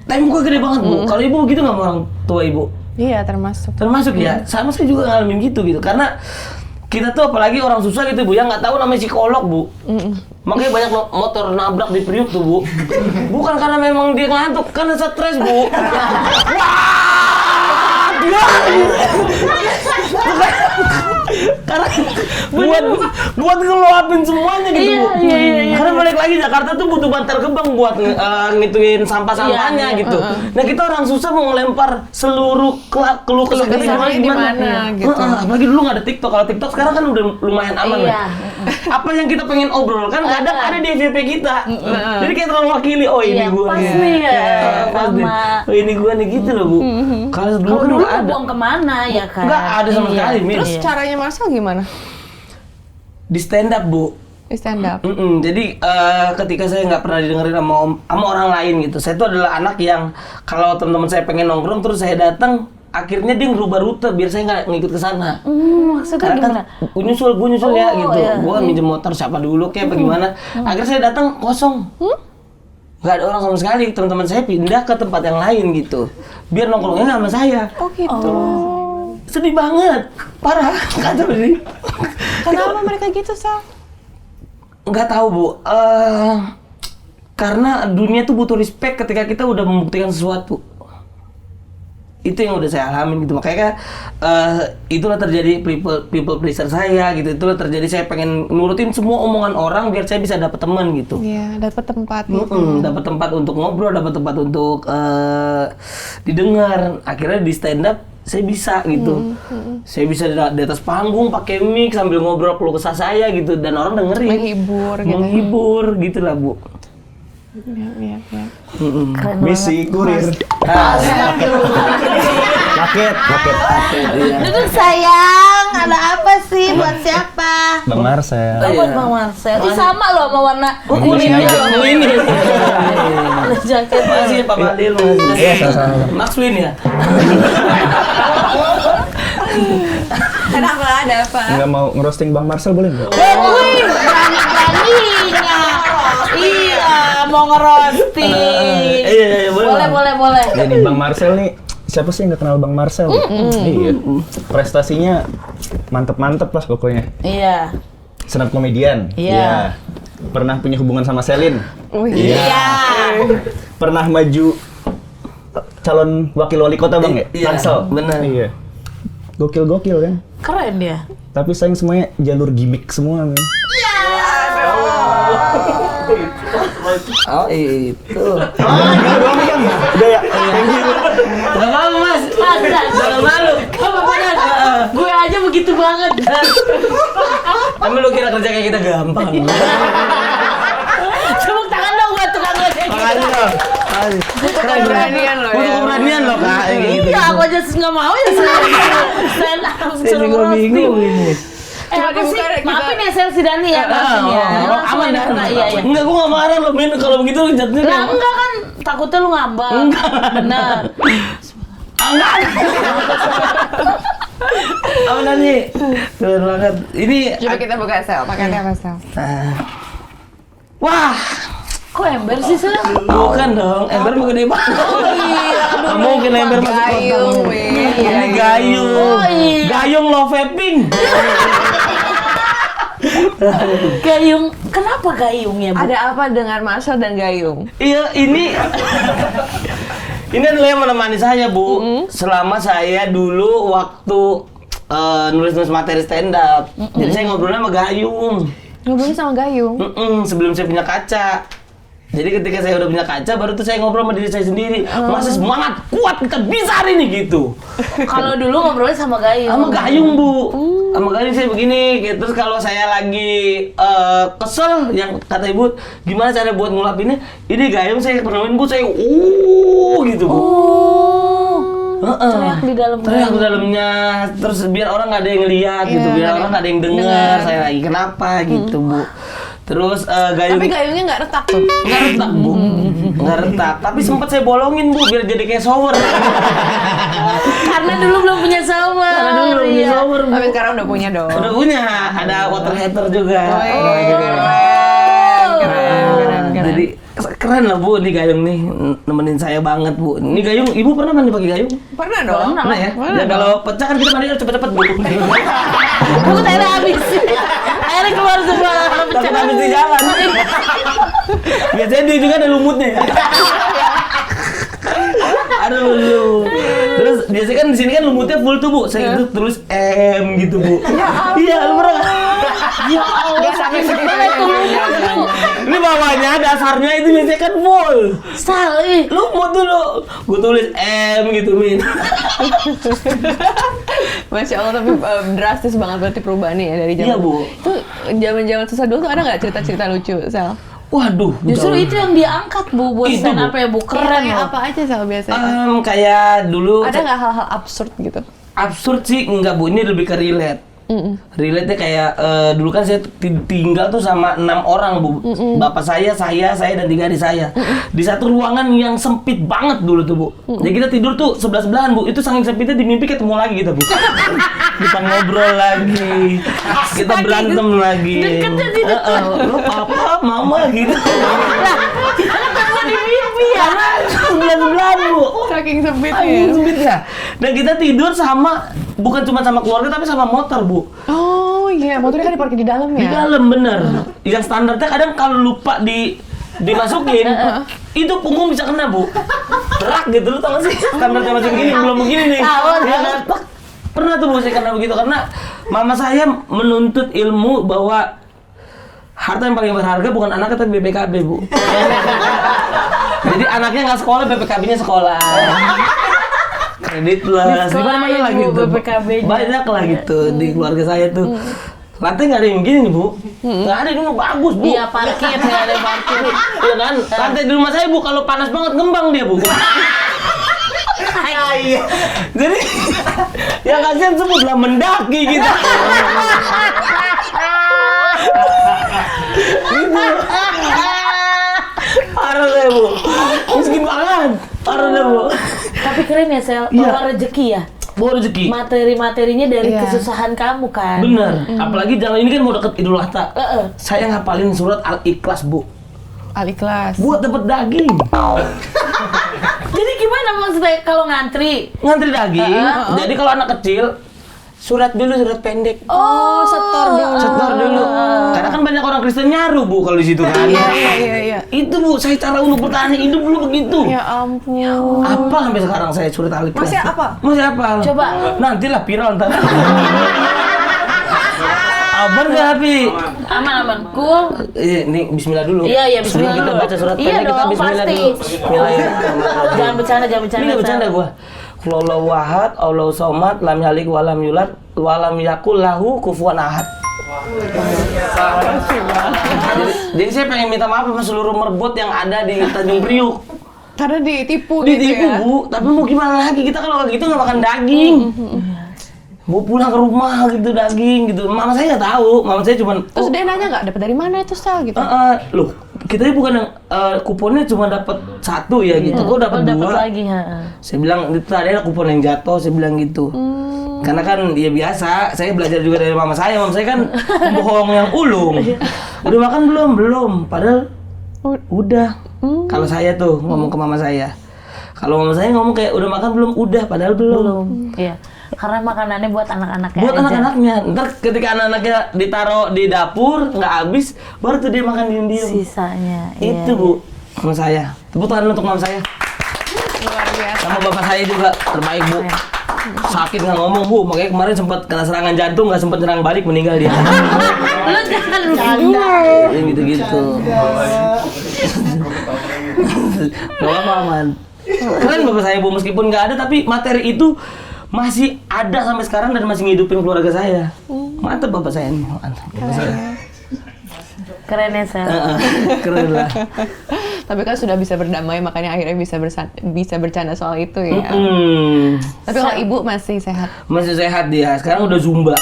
temboknya gede banget Bu. Kalau Ibu gitu nggak sama orang tua Ibu? Iya, termasuk. Termasuk ya, sama saya juga ngalamin gitu karena kita tuh apalagi orang susah gitu Bu, yang nggak tahu namanya psikolog Bu. Makanya banyak motor nabrak di Priuk tuh Bu. Bukan karena memang dia ngantuk, karena stres Bu. Wah, dia. Karena buat ngeluapin semuanya gitu Bu. Iya. Karena balik lagi Jakarta tuh butuh bantar gebang buat ngituin sampah-sampahnya gitu. Nah kita orang susah mau ngelempar seluruh keluh kesah kita kesahnya di mana, gitu. Apalagi dulu nggak ada TikTok. Kalau TikTok sekarang kan udah lumayan aman Iya. ya. Apa yang kita pengen obrolkan kadang ada di FYP kita. Jadi kayak terwakili, oh ini Iya, gua pas nih. nih ya, Pas nih. sama. Oh ini gua nih gitu loh Bu. Kalau dulu Kalau kan dulu nggak ada. buang kemana ya kan? Nggak ada sama Iya. sekali, Min. Terus caranya Marcel gimana? Di stand up Bu. Di stand up. Jadi ketika saya nggak pernah didengerin sama orang lain gitu, saya tuh adalah anak yang kalau teman-teman saya pengen nongkrong terus saya datang, akhirnya dia ngerubah rute biar saya nggak ngikut ke sana. Maksudnya Karena kan gimana? gue nyusul ya Oh, gitu. iya. Gue kan minjem motor siapa dulu kayak apa gimana. Akhirnya saya datang kosong. Nggak ada orang sama sekali. Teman-teman saya pindah ke tempat yang lain gitu. Biar nongkrongnya nggak sama saya. Oh gitu. Sedih banget, parah. Nggak tahu sih. Kenapa mereka gitu, Sal? Nggak tahu Bu. Karena dunia tuh butuh respect ketika kita udah membuktikan sesuatu. Itu yang udah saya alamin gitu. Makanya itulah terjadi people pleaser saya gitu. Itulah terjadi saya pengen nurutin semua omongan orang biar saya bisa dapat teman gitu. Iya, dapat tempat gitu. Dapat tempat untuk ngobrol, dapat tempat untuk didengar. Akhirnya di stand up saya bisa gitu. Saya bisa di atas panggung pakai mic sambil ngobrol keluh kesah saya gitu dan orang dengerin. Menghibur gitu. Menghibur gitu lah Bu. Iya. Misi kurir. Paket. Duduk sayang, ada apa sih? Buat siapa? Bang Marcel. Oh, buat Bang Marcel. Ini sama loh sama warna Ini aja. Ini. Ada jaket. Makasih Pak Balil. Iya, sama-sama. Max Win ya. Ada apa? Nggak mau ngerosting Bang Marcel boleh nggak? Wih, berani-beraninya. Iya, mau ngerosting. Iya, Boleh. Jadi Bang Marcel nih, siapa sih yang nggak kenal Bang Marcel? Iya. Prestasinya mantep-mantep lah pokoknya. Iya. Stand up komedian. Iya. Pernah punya hubungan sama Selin. Iya. Pernah maju calon wakil wali kota Bang ya? Iya, Tangsel. benar. Iya. Gokil kan? Keren dia. Tapi sayang semuanya jalur gimmick semua, men. Oh itu. Udah ya. Gak apa-apa Mas. Jangan malu. Gue aja begitu banget. Tapi lu kira kerja kayak kita gampang. Tepuk tangan dong buat tukang ojek. Makasih dong. Keberanian loh ya. Butuh keberanian loh Kak. Kayak gitu. Iya, aku aja nggak mau ya stand up Saya suruh juga bingung ngerosting. ini. Coba Apa sih? dibuka, kita- Maafin ya Sel si Dani ya, maafin ya. Langsung Aman aja kan? buka, iya. Enggak, gua nggak marah loh, Min. Kalau begitu jatuhnya Lah kayak enggak kan, takutnya lu ngambek. Bener. apa nih? Keren banget. Ini Coba kita buka Sel, pakainya apa Sel? wah, Kok ember sih Sel? bukan dong. Ember mau gede banget. Nggak mungkin ember masuk kotak. Gayung, Win. Ini gayung. Oh, iya. Gayung love vaping. Gayung, kenapa gayungnya Bu? Ada apa dengan Marcel dan Gayung? Iya, ini adalah yang menemani saya, Bu. Selama saya dulu waktu nulis-nulis materi stand up. Jadi saya ngobrolnya sama Gayung. Ngobrolin sama Gayung. Sebelum saya punya kaca. Jadi ketika saya udah punya kaca, baru tuh saya ngobrol sama diri saya sendiri. Masih semangat, kuat, kita bisa hari ini gitu. Kalau dulu ngobrolnya sama gayung. Sama Gayung, Bu. Sama Gayung saya begini, gitu. Terus kalau saya lagi kesel, yang kata Ibu, gimana cara buat ngulapinnya? Ini Gayung saya penuhin, Bu, saya gitu, Bu. Teriak di dalam Teriak di dalamnya, terus biar orang nggak ada yang lihat gitu, biar orang nggak ada yang dengar saya lagi kenapa gitu Bu. Terus gayung. Tapi gayungnya nggak retak tuh. Nggak retak bu, nggak retak. Tapi sempat saya bolongin bu, biar jadi kayak shower. Karena dulu belum punya shower. Karena dulu belum punya shower bu. Tapi sekarang udah punya dong. Udah punya, ada water heater juga. Keren. Jadi keren lah bu, ini gayung nih nemenin saya banget bu. Ini gayung, ibu pernah mandi pakai gayung? Pernah dong. Pernah ya. Dan kalau pecah kan kita mandi harus cepet-cepet bu. Takut airnya habis. Airnya keluar semua. Takut habis di jalan. Biasanya dia juga ada lumutnya. Aduh lu. Terus biasanya kan di sini kan lumutnya full tuh bu. Saya itu tulis M gitu bu. Iya, lu pernah nggak? Ya Allah, sakit segitu lumut. Ini bawahnya dasarnya itu biasanya kan full. Salih. Lumut dulu. Gue tulis M gitu min. Masya Allah, tapi drastis banget berarti perubahannya ya dari zaman. Iya, Bu. Itu zaman-zaman susah dulu tuh ada nggak cerita-cerita lucu, Sel? Waduh. Justru jauh. itu yang diangkat bu buat Itu, stand Bu. up ya bu, keren Kayak loh. apa aja Sel biasanya? Kayak dulu Ada nggak hal-hal absurd gitu? absurd sih enggak bu, ini lebih ke relate. Relate-nya kayak dulu kan saya tinggal tuh sama 6 orang bu. Bapak saya dan 3 adik saya. Di satu ruangan yang sempit banget dulu tuh bu. Jadi kita tidur tuh sebelah-sebelahan bu. Itu saking sempitnya di mimpi ketemu lagi kita bu. Kita ngobrol lagi. Kita berantem lagi. Deketnya di depan. Lu papa, mama gitu. Kenapa di mimpi ya? Karena sebelah-sebelahan bu. Saking sempitnya. Saking sempitnya. Dan kita tidur sama bukan cuma sama keluarga tapi sama motor bu. Oh iya, motornya kan diparkir di dalam Di ya? dalam bener. Yang standarnya kadang kalau lupa dimasukin, itu punggung bisa kena bu. Berak gitu, lu tau gak sih? Standarnya masih begini, belum begini nih. Tahu, Ya tahu. kan? Pernah tuh bu saya kena begitu karena mama saya menuntut ilmu bahwa harta yang paling berharga bukan anaknya tapi BPKB bu. Jadi anaknya nggak sekolah, BPKB-nya sekolah. Kredit lah, di mana-mana lah Bu, gitu. BPKB-nya. Banyak lah gitu di keluarga saya tuh. Lantai nggak ada yang gini nih bu, nggak ada, ini mah bagus bu. Iya parkir, ya ada parkir. Iya kan? Lantai di rumah saya bu, kalau panas banget ngembang dia bu. Iya. Jadi yang kasihan sebutlah mendaki gitu. Gitu. Parah deh bu, miskin banget. Parah deh bu. Tapi keren ya Sel, Iya. bawa rezeki ya. Bawa rezeki. Materi-materinya dari Iya. kesusahan kamu kan. Bener. Apalagi zaman ini kan mau deket Idul Adha. Saya ngapalin surat Al-Ikhlas bu. Al-Ikhlas. Buat dapet daging. Jadi gimana maksudnya kalau ngantri? Ngantri daging. Jadi kalau anak kecil surat dulu, surat pendek. Oh, setor dulu. Setor dulu. Karena kan banyak orang Kristen nyaru bu kalau di situ kan. Iya. Itu bu, saya cara untuk bertahan hidup dulu begitu. Ya ampun. Apa sampai sekarang saya surat Al-Ikhlas. Masih apa? Masih apa? Coba. Nantilah viral ntar. Aman nggak Hapi? Aman, cool. Ini Bismillah dulu. Iya, Sebelum bismillah kita dulu. baca surat Iya pendek, kita dong, Bismillah pasti. dulu. Bismillahirrahmanirrahim. Jangan bercanda, Ini nggak bercanda Sel. gua. Allahu ahad, Allahu somad, lam yalid wa lam yulad, wa lam yakul lahu kufuwan ahad. Jadi saya pengen minta maaf sama seluruh merbot yang ada di Tanjung Priuk. Karena ditipu gitu Ditipu ya. bu, tapi mau gimana lagi, kita kalau kayak gitu nggak makan daging. Mau pulang ke rumah gitu daging gitu. Mama saya nggak tahu, mama saya cuman Terus dia nanya nggak dapat dari mana itu Sel gitu? loh, kita ini bukan yang kuponnya cuma dapat 1 ya gitu. Kok dapat 2? Dapat lagi, Saya bilang itu tadi ada kupon yang jatuh, saya bilang gitu. Karena kan ya biasa, saya belajar juga dari mama saya. Mama saya kan bohong yang ulung. Udah makan belum? Belum. Padahal udah. Kalau saya tuh ngomong ke mama saya. Kalau mama saya ngomong kayak udah makan belum? Udah. Padahal belum. Iya. Karena makanannya buat anak-anaknya Buat aja. anak-anaknya. Ntar ketika anak-anaknya ditaruh di dapur nggak habis, baru tuh dia makan diem-diem. Sisanya. iya. Itu bu, mama saya. Tepuk tangan untuk mama saya. Luar biasa. Sama bapak saya juga terbaik bu. Sakit nggak ngomong bu, makanya kemarin sempat kena serangan jantung, nggak sempat nyerang balik, meninggal dia. Lu jangan Ya, gitu-gitu. Gak apa-apa aman. Keren bapak saya bu, meskipun nggak ada tapi materi itu masih ada sampai sekarang dan masih ngidupin keluarga saya. Mantap bapak saya nih, mantap bapak saya. Keren ya Sel. Keren lah. Tapi kan sudah bisa berdamai, makanya akhirnya bisa bercanda soal itu ya. Tapi kalau ibu masih sehat. Masih sehat dia, sekarang udah zumba.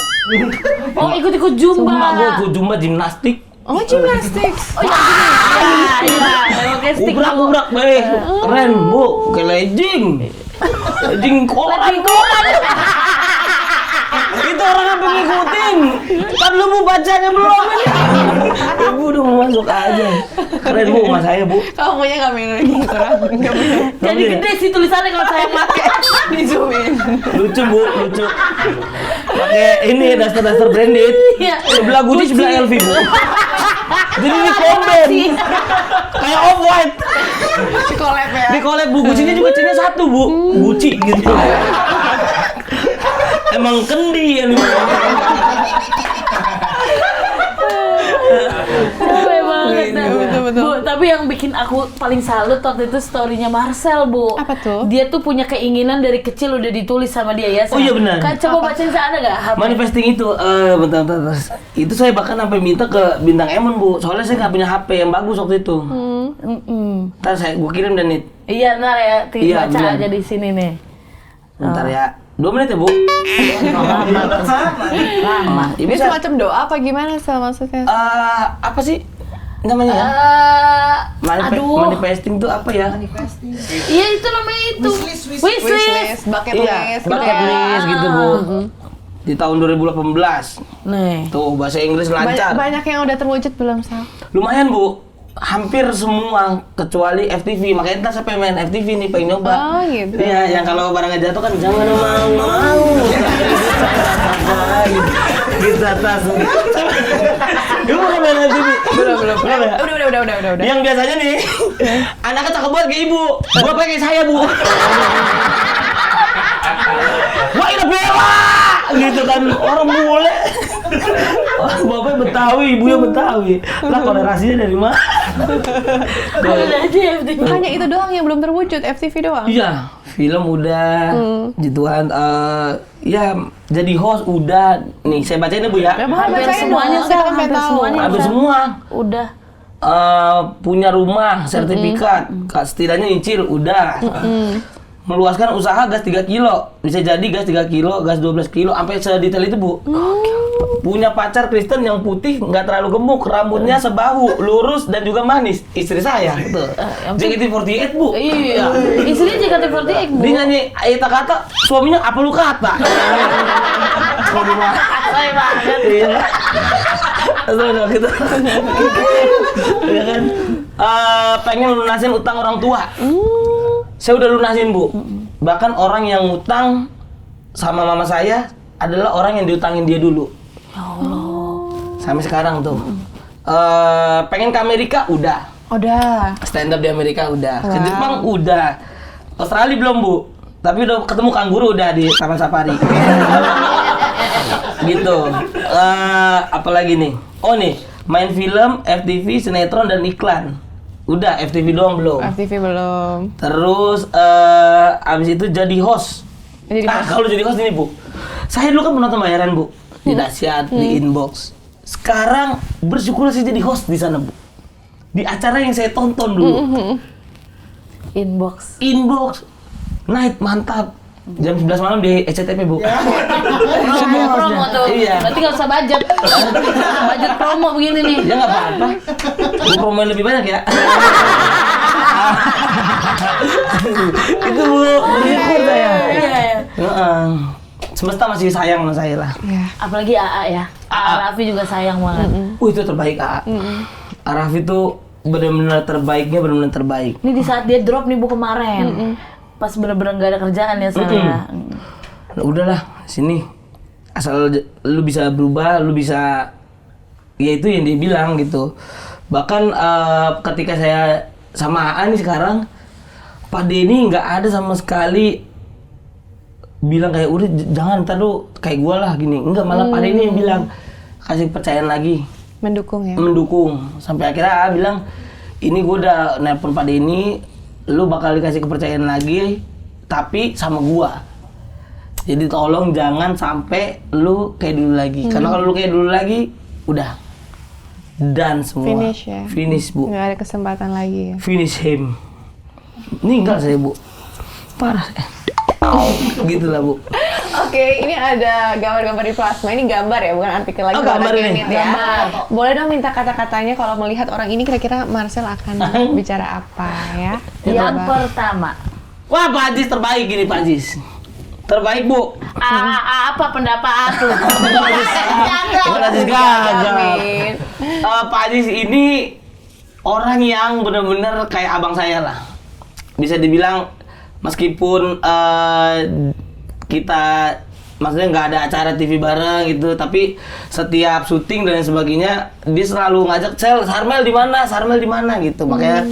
Oh ikut-ikut Zumba. Gue ikut zumba gimnastik. Oh, gymnastik. Oh iya. Oke, stick Ubrak baik. Keren bu, kayak legging. Legging koran. Itu orang yang ngikutin. Kan lu bu bacanya belum ini. Ibu udah mau masuk aja. Keren bu, mas saya bu. Kamu punya nggak minum lagi kurang? Nggak punya. Jadi gede sih tulisannya kalau saya pakai. Di zoomin. Lucu bu, lucu. Pakai ini daster branded. Iya. Sebelah Gucci, sebelah LV bu. Jadi di komben. Kayak off white. Di collab ya. Di collab bu, Gucci-nya juga C-nya satu bu. Gucci gitu. Emang kendi ini. Capek banget dah. Betul. Bu, tapi yang bikin aku paling salut waktu itu story-nya Marcel, Bu. Apa tuh? Dia tuh punya keinginan dari kecil udah ditulis sama dia ya. Oh iya benar. Kan coba bacain saya ada nggak? Manifesting itu, bentar. Itu saya bahkan sampai minta ke Bintang Emon bu. Soalnya saya nggak punya HP yang bagus waktu itu. Ntar gua kirim dan nih. Iya, ntar ya. Iya, Baca benar. aja di sini nih. Bentar ya. 2 menit ya bu. Lama. Dia Bisa. semacam doa apa gimana sih maksudnya? Apa sih namanya ya? Manifesting itu apa ya? Iya itu namanya itu. Wishlist. Bucket Iya, list. bucket list gitu bu. Di tahun 2018. Nih. Tuh bahasa Inggris lancar. Banyak yang udah terwujud belum, Sal? Lumayan bu. Hampir semua kecuali FTV. Makanya ntar saya pengen main FTV nih, pengen nyoba. Oh, gitu. Iya, yang kalau barangnya jatuh kan jangan mau. Gitu atas. Gue mau main FTV. Belum. Ya? Udah. Yang biasanya nih, anaknya cakep banget kayak ibu. Gua pakai saya bu. Wah ini bela, gitu kan orang bule. Bapaknya Betawi, ibunya Betawi. Lah kolerasinya dari mana? Ada aja FTV. Hanya itu doang yang belum terwujud, FTV doang. Iya, film udah, gituan. Ya jadi host udah. Nih saya bacain ya bu ya. Hampir bacain semuanya dong, Sal, kita kan pengen hampir tahu. semuanya. Habis Sal. semua. Udah. Punya rumah, sertifikat, setidaknya nyicil udah. Meluaskan usaha gas 3 kilo, bisa jadi gas 3 kilo, gas 12 kilo, sampai sedetail itu bu. Punya pacar Kristen yang putih, nggak terlalu gemuk, rambutnya sebahu, lurus dan juga manis. Istri saya, betul. JKT48 bu. Iya. Istrinya JKT48 Bu. Dia nyanyi Aita kata, suaminya apa lu kata? Saya banget. Iya. Udah gitu. Ya kan? Pengen lunasin utang orang tua. Saya udah lunasin bu. Bahkan orang yang ngutang sama mama saya adalah orang yang diutangin dia dulu. Ya Allah. Sampai sekarang tuh. Pengen ke Amerika udah. Udah. Stand up di Amerika udah. Ke Wow. Jepang udah. Australia belum bu. Tapi udah ketemu kanguru udah di Taman Safari. Gitu. Apalagi nih? Oh nih, main film, FTV, sinetron dan iklan. Udah, FTV doang belum. FTV belum. Terus abis itu jadi host. Jadi host. Kalau jadi host ini bu, saya dulu kan penonton bayaran bu, di Dahsyat, di Inbox. Sekarang bersyukur saya jadi host di sana bu, di acara yang saya tonton dulu. Inbox. Inbox, night mantap. Jam 11 malam di SCTV bu. Promo tuh. Iya. Berarti nggak usah budget. Budget promo begini nih. Ya nggak apa-apa. Gue promoin lebih banyak ya. Itu bu, bersyukur saya. Iya. Semesta masih sayang sama saya lah. Iya. Apalagi AA ya. AA Raffi juga sayang banget. Itu terbaik A. Raffi itu benar-benar terbaiknya, benar-benar terbaik. Ini di saat dia drop nih Bu kemarin. Pas bener-bener nggak ada kerjaan ya saya. Nah, udahlah, sini. Asal lu bisa berubah, lu bisa, ya itu yang dia bilang gitu. Bahkan ketika saya sama AA nih sekarang, Pak Denny nggak ada sama sekali bilang kayak udah jangan ntar lu kayak gua lah gini. Enggak, malah Pak Denny yang bilang kasih kepercayaan lagi, Mendukung ya. mendukung. Sampai akhirnya AA bilang, ini gua udah nelpon Pak Denny, lu bakal dikasih kepercayaan lagi tapi sama gua. Jadi tolong jangan sampai lu kayak dulu lagi. Karena kalau lu kayak dulu lagi udah done semua. Finish ya. Finish bu. Nggak ada kesempatan lagi ya. Finish him. Meninggal saya bu. Parah. Gitu lah bu. Oke, ini ada gambar-gambar di plasma. Ini gambar ya, bukan artikel lagi. Oh, gambar bukan ini. edit ya. Gambar. Boleh dong minta kata-katanya kalau melihat orang ini kira-kira Marcel akan bicara apa ya? Yang Coba. pertama, Wah, Pak Ajis terbaik ini, Pak Ajis. Terbaik, Bu. apa pendapat lu? Pak Ajis gagal. Amin. Pak Ajis ini orang yang benar-benar kayak abang saya lah. Bisa dibilang meskipun kita maksudnya nggak ada acara TV bareng gitu, tapi setiap syuting dan lain sebagainya dia selalu ngajak, Sarmel di mana, Sarmel di mana gitu. Makanya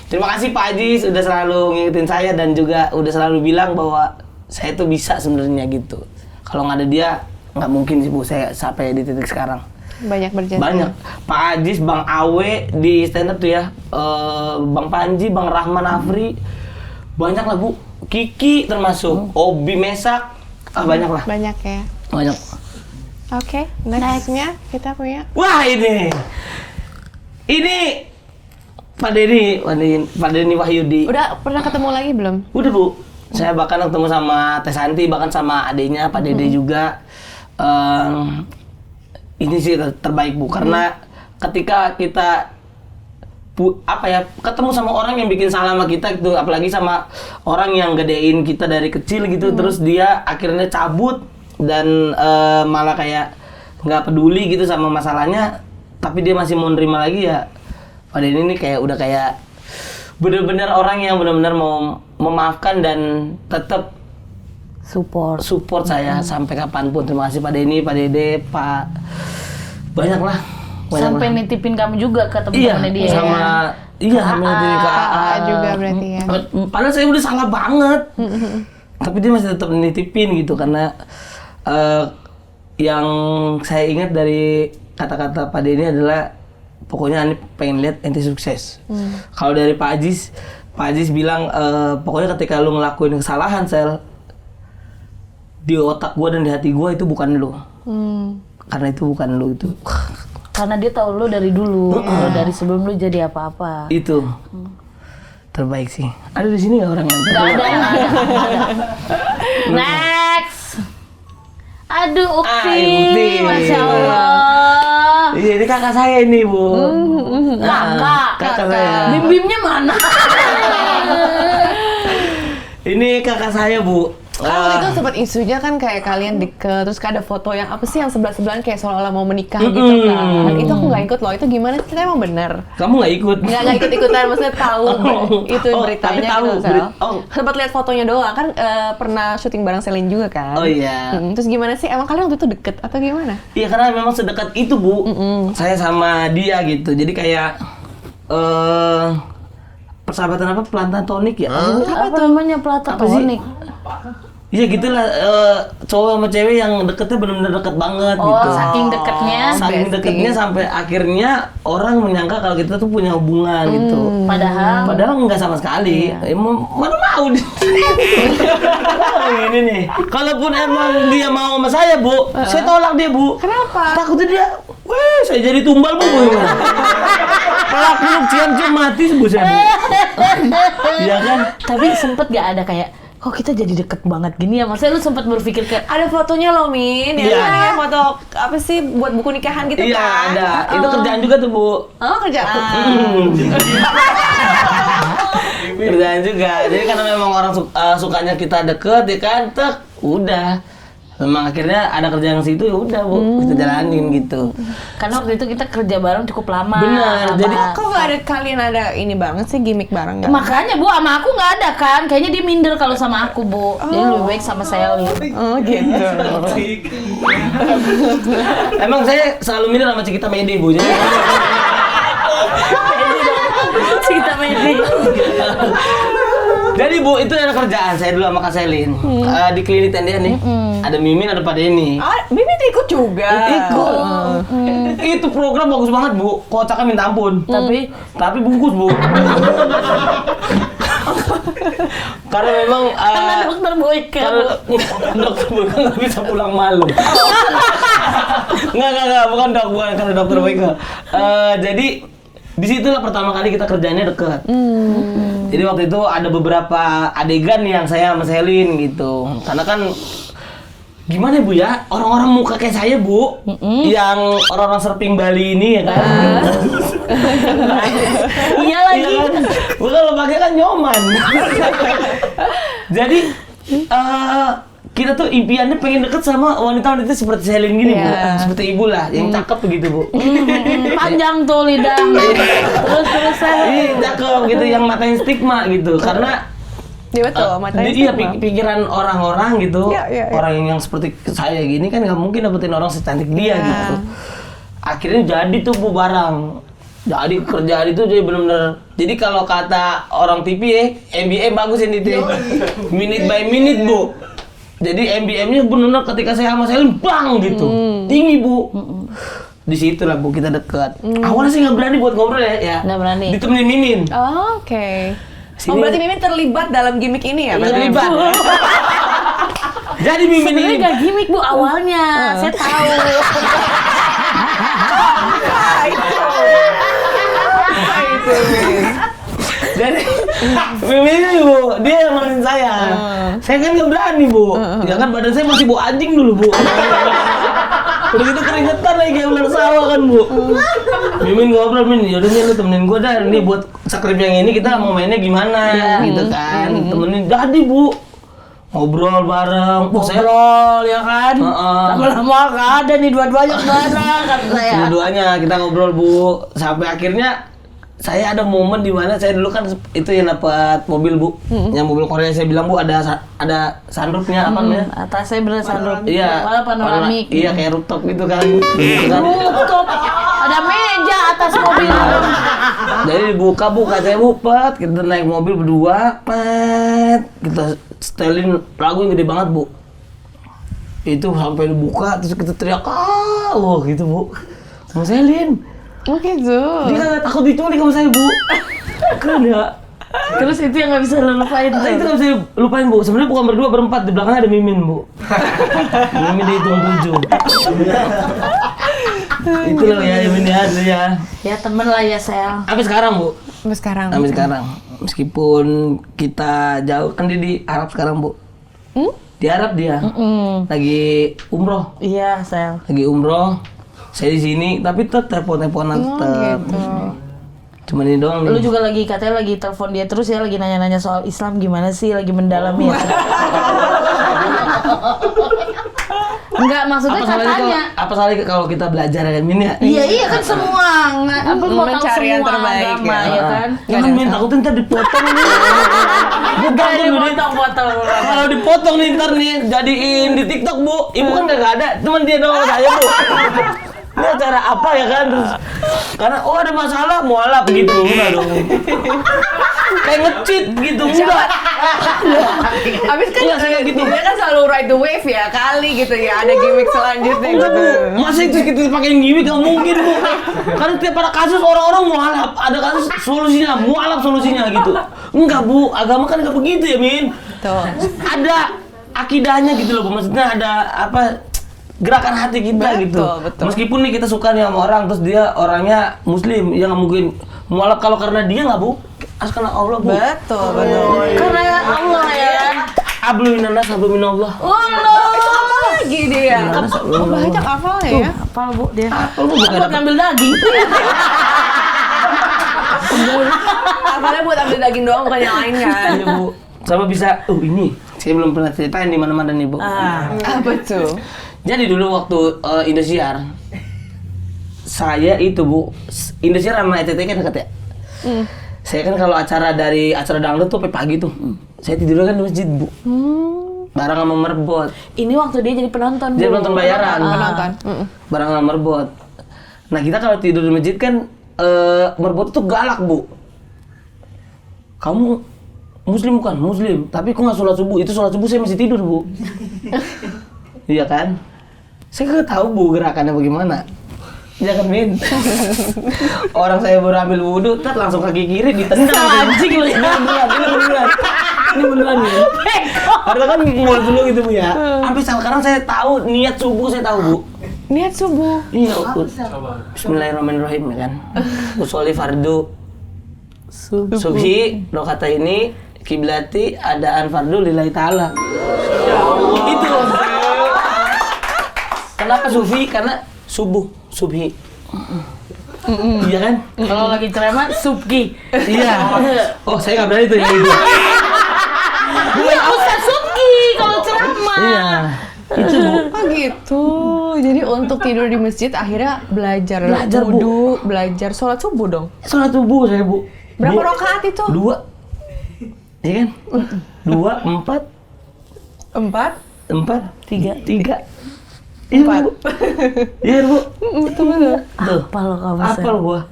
terima kasih Pak Ajis udah selalu ngingetin saya dan juga udah selalu bilang bahwa saya tuh bisa sebenarnya gitu. Kalau nggak ada dia nggak mungkin sih Bu saya sampai di titik sekarang. Banyak berjasa. Banyak. Pak Ajis, Bang Awe di stand up tuh ya, Bang Panji, Bang Rahman Afri, banyak lah Bu. Kiki termasuk, Obi Mesak, banyak lah. Banyak ya. Banyak. Oke, nextnya kita punya. Wah ini Pak Denny Wahyudi. Udah pernah ketemu lagi belum? Udah Bu, saya bahkan ketemu sama Teh Santi, bahkan sama adiknya Pak Dede juga. Ini sih terbaik Bu, karena ketika kita ketemu sama orang yang bikin salah sama kita gitu, apalagi sama orang yang gedein kita dari kecil gitu, terus dia akhirnya cabut dan malah kayak nggak peduli gitu sama masalahnya, tapi dia masih mau nerima lagi ya. Pada ini kayak udah kayak bener-bener orang yang bener-bener mau memaafkan dan tetap support saya sampai kapanpun. Terima kasih Pak Denny, Pak Dede, Pak banyak lah. Sampai nitipin kamu juga ke teman-temannya dia. Sama nitipin ke AA juga berarti ya. Padahal saya udah salah banget. Tapi dia masih tetap nitipin gitu karena yang saya ingat dari kata-kata Pak Denny adalah pokoknya Ani pengen lihat ente sukses. Kalau dari Pak Ajis bilang pokoknya ketika lu ngelakuin kesalahan Sel, di otak gua dan di hati gua itu bukan lu. Karena itu bukan lu itu. Karena dia tahu lu dari dulu, dari sebelum lu jadi apa-apa. Itu terbaik sih. Ada di sini nggak orang yang Gak ada. Next. Aduh, Ukti. Ukti. Masya Allah. Iya, ini kakak saya ini Bu. Kakak saya. Bim-bimnya mana? Ini kakak saya Bu. Kan itu sempat isunya kan kayak kalian deket, terus ada foto yang apa sih yang sebelah-sebelahan kayak seolah-olah mau menikah gitu kan. Itu aku nggak ikut loh, itu gimana sih? Kita emang bener? Kamu nggak ikut? Nggak ikut-ikutan, maksudnya tahu itu beritanya tapi tahu. gitu, Sel. Sempat lihat fotonya doang, kan pernah syuting bareng Selin juga kan? Oh iya. Terus gimana sih? Emang kalian waktu itu deket atau gimana? Iya, karena memang sedekat itu Bu. Saya sama dia gitu, jadi kayak persahabatan apa? Platonik ya? Apa namanya platonik? Iya gitulah, cowok sama cewek yang deketnya benar-benar deket banget gitu. Saking deketnya. Saking deketnya sampai akhirnya orang menyangka kalau kita tuh punya hubungan gitu. Padahal enggak sama sekali. Mana mau ini nih. Kalaupun emang dia mau sama saya Bu, saya tolak dia Bu. Kenapa? Takutnya dia, saya jadi tumbal Bu. Pelak peluk cium-cium mati Bu saya Bu. Iya kan? Tapi sempet gak ada kayak, kok kita jadi deket banget gini ya? Maksudnya lu sempat berpikir kayak Ada fotonya loh, Min. Ya, Iya. kan, ya foto apa sih buat buku nikahan gitu Iya kan? ada, itu kerjaan juga tuh Bu. Oh, kerjaan. Kerjaan juga. Jadi karena memang orang sukanya kita deket ya kan, udah. Memang akhirnya ada kerjaan situ ya udah Bu, kita jalanin gitu. karena waktu itu kita kerja bareng cukup lama. Bener, jadi Kok nggak ada kalian ada ini banget sih gimmick bareng nggak? Makanya Bu, sama aku nggak ada kan? Kayaknya dia minder kalau sama aku Bu. Jadi lebih baik sama Sally. Oh gitu. emang saya selalu minder sama Cikita Medi Bu. Jadi Kita Medi. Jadi Bu, itu ada kerjaan saya dulu sama Kak Selin. Di klinik tendian nih. Ada Mimin, ada Pak Denny. Ah, Bibi ikut juga. Ikut. Itu program bagus banget Bu. Kocaknya minta ampun. Tapi bungkus Bu. Karena memang Karena dokter Boyka. dokter Boyka nggak bisa pulang malu. Nggak, bukan karena dokter Boyka. Jadi disitulah pertama kali kita kerjanya deket. Jadi waktu itu ada beberapa adegan yang saya sama Selin gitu. Karena kan gimana Bu ya, orang-orang muka kayak saya Bu, yang orang-orang surfing Bali ini ya kan. Iya lagi. Iya kan? Bu kalau pakai kan nyoman. Jadi kita tuh impiannya pengen deket sama wanita-wanita seperti Selin gini Bu, seperti ibu lah, yang cakep begitu Bu. Panjang tuh lidah. Terus Iya cakep gitu, yang matanya stigma gitu, karena Iya betul, matanya iya sama. pikiran orang-orang gitu, Iya. orang yang seperti saya gini kan nggak mungkin dapetin orang secantik dia gitu. Akhirnya jadi tuh Bu barang, jadi kerjaan itu jadi benar-benar. Jadi kalau kata orang TV ya, MBA bagus ini tuh, minute by minute Bu. Jadi MBM-nya benar-benar ketika saya sama Selin bang gitu, tinggi Bu. Di situ lah Bu kita dekat. Awalnya sih nggak berani buat ngobrol ya. Nggak berani. Ditemenin Mimin. Oh, oke. Sini. Oh, berarti Mimin terlibat dalam gimmick ini ya? berarti? Terlibat. Jadi Mimin sebenarnya ini gak gimmick Bu awalnya. Saya tahu. Itu, Min. jadi Mimin ini Bu, dia yang nemenin saya. Saya kan nggak berani Bu. Ya kan badan saya masih bau anjing dulu Bu. Udah gitu keringetan lagi kayak ular sawah kan Bu. Mimin ngobrol, Min, yaudah nih lu temenin gua dah. Nih buat skrip yang ini kita mau mainnya gimana gitu kan. Temenin jadi Bu. Ngobrol bareng. Wah, saya Ngobrol ya kan. Heeh. Lama-lama gak ada nih dua-duanya kemana kata saya. Dua-duanya kita ngobrol Bu, sampai akhirnya saya ada momen di mana saya dulu kan itu yang dapat mobil Bu, yang mobil Korea saya bilang Bu ada sunroofnya apa namanya? Atasnya bener sunroof. Iya, Malah panoramik. Iya kayak rooftop gitu kan. Gitu kan. Rooftop. Ada meja atas mobil. Jadi dibuka Bu, kacanya Bu, pet, kita naik mobil berdua, pet, kita setelin lagu yang gede banget Bu. Itu sampai dibuka terus kita teriak wah gitu Bu. Sama Selin. Oh gitu. Dia nggak takut diculik sama saya Bu. Keren ya. Terus itu yang gak bisa lo lupain tuh. Itu nggak bisa lupain Bu. Sebenarnya bukan berdua, berempat. Di belakangnya ada Mimin Bu. Mimin dihitung 7. Itu loh ya Mimin ya, itu ya. Ya temen lah ya Sel. Sampai sekarang Bu. Sampai sekarang. Sampai sekarang. Meskipun kita jauh kan dia di Arab sekarang Bu. Di Arab dia. Lagi umroh. Iya Sel. Lagi umroh. Saya di sini, tapi tetap telepon-teleponan tetap. Cuman ini doang Lu nih. juga lagi katanya lagi telepon dia terus ya, lagi nanya-nanya soal Islam gimana sih, lagi mendalami ya. Enggak, maksudnya katanya. Apa salahnya kalau kita belajar ya Min ya? Iya kan semua apa mau tahu Mencari yang semua terbaik agama ya. ya kan. Jangan Min, takutnya ntar dipotong nih. Gue Gak takut Min. potong-potong. Kalau dipotong nih ntar nih jadiin di TikTok Bu. Ibu kan gak ada, cuman dia doang sama saya Bu. Ini acara apa ya kan? Terus karena ada masalah mualaf gitu enggak dong. Kayak nge-cheat gitu enggak. Habis kan Iya, saya gitu. dia kan selalu ride the wave ya, kali gitu ya. Ada gimmick selanjutnya Enggak gitu. Bu, masa itu kita pakai gimmick nggak mungkin Bu. Karena tiap ada kasus orang-orang mualaf, ada kasus solusinya, mualaf solusinya gitu. Enggak Bu, agama kan nggak begitu ya Min. Tuh. Ada akidahnya gitu loh Bu, maksudnya ada apa gerakan hati kita Betul, gitu. betul. Meskipun nih kita suka nih sama orang, terus dia orangnya Muslim, ya nggak mungkin mualaf kalau karena dia nggak Bu. Askarna Allah Bu. Betul, betul. Karena Allah ya kan. Ablu minanas, ablu minallah. Allah. Lagi dia. Oh, banyak hafalnya ya. Apa Bu dia? Apa lu bukan Buat dapat? ngambil daging. Hafalnya buat ambil daging doang, bukan yang lain kan. Iya Bu. Sama bisa, ini saya belum pernah ceritain di mana-mana nih Bu. Apa tuh? Jadi dulu waktu Indosiar, saya itu Bu, Indosiar sama ETT kan dekat ya. Saya kan kalau acara dangdut tuh sampai pagi tuh. Saya tidurnya kan di masjid Bu. Bareng sama Merbot. Ini waktu dia jadi penonton. Dia Bu. penonton bayaran. Penonton. Bareng sama Merbot. Nah kita kalau tidur di masjid kan Merbot tuh galak Bu. Kamu Muslim bukan? Muslim. Tapi kok nggak sholat subuh? Itu sholat subuh saya masih tidur Bu. Iya kan? Saya nggak tahu Bu gerakannya bagaimana. Ya kan Min? Orang saya baru ambil wudhu, tet langsung kaki kiri ditendang. Anjing lu. Ini beneran. Ini beneran ya. Karena kan mulai dulu gitu Bu ya. Sampai sekarang saya tahu niat subuh saya tahu Bu. Niat subuh. Iya, Bismillahirrahmanirrahim ya kan. Usolli fardu subhi rakaat ini kiblati adaan fardu lillahi ta'ala. Itu. Kenapa sufi? Karena subuh, subhi. Iya kan? Kalau lagi ceramah Subki. Iya. Oh, saya nggak berani tuh yang itu. Iya, Ustaz Subki kalau ceramah. Iya. Itu Bu. Oh gitu. Jadi untuk tidur di masjid akhirnya belajar Bu. wudu, belajar sholat subuh dong. Sholat subuh saya Bu. Berapa rakaat itu? 2. Iya kan? 2, 4, 4. 3. Iya Bu. Iya Bu. Betul. Apa lo kamu? Apal gua.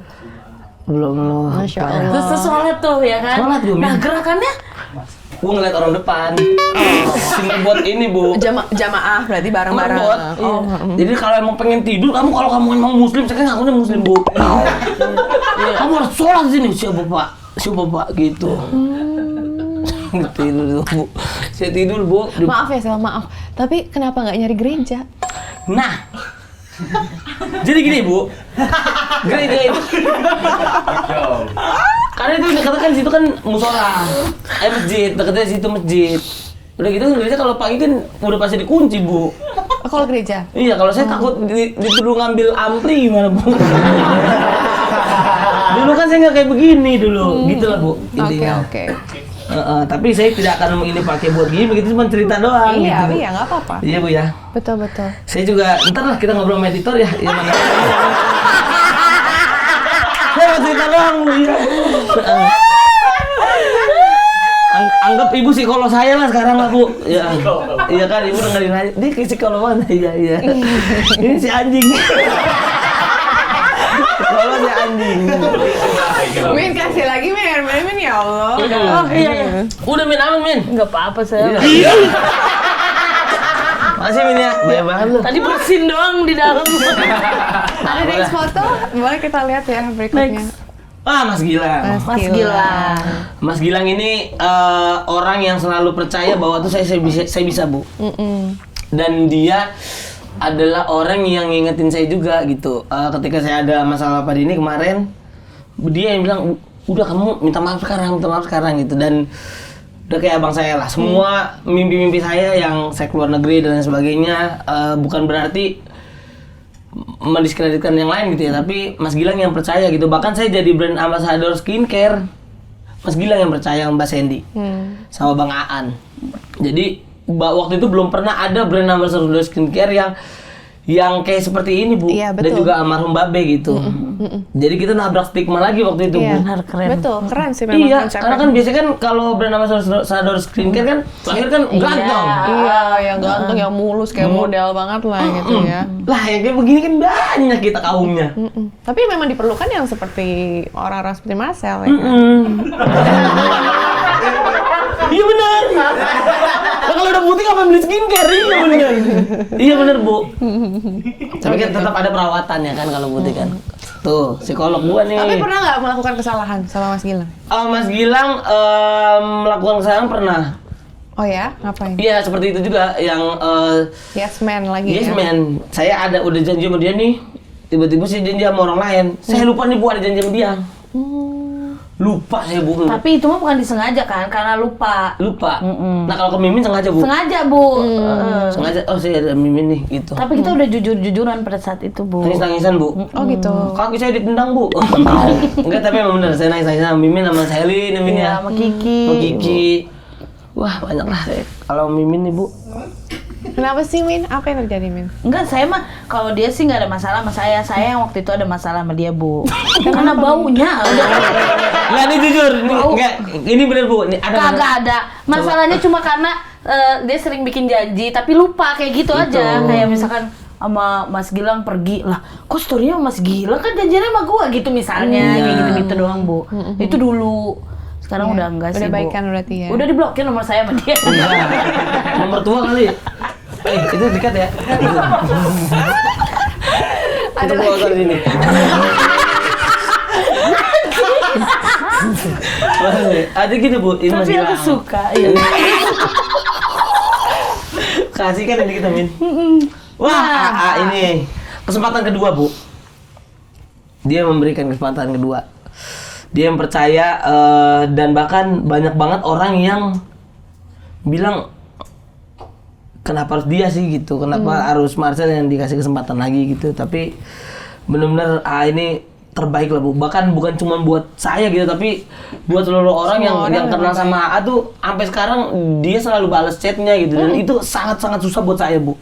Belum loh. Masya Allah. Terus sholat tuh ya kan? Sholat, Bu. Nah gerakannya? Gua ngeliat orang depan. Tinggal buat ini Bu. Jamaah berarti bareng-bareng. Buat. Oh, Jadi kalau emang pengen tidur, kalau kamu emang muslim, saya kan ngakunya muslim Bu. Kamu harus sholat sini, siapa Pak gitu. Tidur Bu. Saya tidur Bu. Maaf ya, Sel, maaf. Tapi kenapa nggak nyari gereja? Nah, jadi gini Bu, gereja itu, karena itu dekatnya kan situ kan musola, masjid, dekatnya situ masjid. Udah gitu gereja kalau pagi kan udah pasti dikunci Bu. Oh, kalau gereja? Iya, kalau saya takut dituduh ngambil ampli gimana Bu? Dulu kan saya nggak kayak begini dulu, gitu lah Bu. Intinya. Oke. Tapi saya tidak akan ini pakai buat gini, begitu cuma cerita doang. Iya, gitu. iya nggak apa-apa. Iya Bu ya. Betul. Saya juga, ntar lah kita ngobrol sama editor ya. Iya mana? Saya mau cerita doang Bu ya. Anggap ibu psikolog saya lah sekarang lah Bu. Ya. Iya kan ibu dengerin aja. Dia kayak psikolog mana? Iya. Ini si anjing. Psikolog si anjing. Min kasih lagi Min ya Allah. Oh iya. Udah Min aman Min. Nggak apa-apa saya. Iya. Masih Min ya. Banyak banget lu. Tadi bersin doang di dalam. Ada next foto, boleh kita lihat ya berikutnya. Mas Gilang. Mas Gilang. Mas Gilang ini orang yang selalu percaya bahwa tuh saya bisa Bu. Dan dia adalah orang yang ngingetin saya juga gitu. Ketika saya ada masalah pada ini kemarin, dia yang bilang udah kamu minta maaf sekarang gitu. Dan udah kayak abang saya lah. Semua mimpi-mimpi saya yang saya keluar negeri dan lain sebagainya bukan berarti mendiskreditkan yang lain gitu ya, tapi Mas Gilang yang percaya gitu. Bahkan saya jadi brand ambassador skincare, Mas Gilang yang percaya sama Mbak Sandy sama Bang Aan. Jadi waktu itu belum pernah ada brand ambassador skincare yang kayak seperti ini Bu. Iya, Dan betul. juga almarhum Babe gitu. Jadi kita nabrak stigma lagi waktu itu Iya. Bu. Keren. Betul, keren sih memang Iya, konsepnya. karena kan biasanya kan kalau brand ambassador skincare kan lahir kan ganteng. Iya, yang ganteng, yang mulus kayak model banget lah gitu ya. Lah yang kayak begini kan banyak kita kaumnya. Tapi memang diperlukan yang seperti orang-orang seperti Marcel ya. Iya benar. Nah, kalau udah putih ngapain beli skincare? Iya benar. Iya benar Bu. Tapi kan tetap ada perawatannya kan kalau putih kan. Tuh psikolog gua nih. Tapi pernah nggak melakukan kesalahan sama Mas Gilang? Mas Gilang melakukan kesalahan pernah. Oh ya, ngapain? Iya seperti itu juga yang Yes man lagi yes ya? man. Saya udah janji sama dia nih. Tiba-tiba saya janji sama orang lain. Saya lupa nih Bu ada janji sama dia. Lupa saya Bu. Tapi itu mah bukan disengaja kan, karena lupa. Nah kalau ke Mimin sengaja Bu. Sengaja Bu. Sengaja. Oh saya ada Mimin nih gitu. Tapi kita udah jujur-jujuran pada saat itu Bu. Nangis-nangisan Bu. Oh gitu. Kaki saya ditendang Bu. Enggak tapi emang bener saya nangis-nangisan sama Mimin sama Selin Mimin Iya, ya. sama Kiki. Sama Kiki. Wah banyak lah saya. Kalau Mimin nih Bu. Kenapa sih Min? Apa yang terjadi Min? Enggak, saya mah kalau dia sih nggak ada masalah sama saya. Saya yang waktu itu ada masalah sama dia Bu. Karena baunya udah. Enggak ini jujur. Enggak ini bener Bu. Ini ada. Kagak ada. Masalahnya cuma karena dia sering bikin janji tapi lupa kayak gitu aja. Kayak misalkan sama Mas Gilang pergi lah, kok story-nya sama Mas Gilang kan janjiannya sama gua gitu misalnya, kayak gitu-gitu doang Bu. Itu dulu. Sekarang udah enggak sih Udah Bu. baikan berarti ya? Udah diblokir nomor saya sama dia. Nomor tua kali. Itu dekat ya. Ada Itu lagi. kali ini. Ada gitu Bu, ini Mas Tapi aku Gilang. suka. Iya. Kasih kan ini kita Min. Wah, ini kesempatan kedua Bu. Dia memberikan kesempatan kedua. Dia yang percaya dan bahkan banyak banget orang yang bilang kenapa harus dia sih gitu, kenapa harus Marcel yang dikasih kesempatan lagi gitu. Tapi benar-benar ini terbaik lah Bu. Bahkan bukan cuma buat saya gitu, tapi buat seluruh orang yang kenal sama AA tuh sampai sekarang dia selalu balas chatnya gitu. Dan itu sangat-sangat susah buat saya Bu.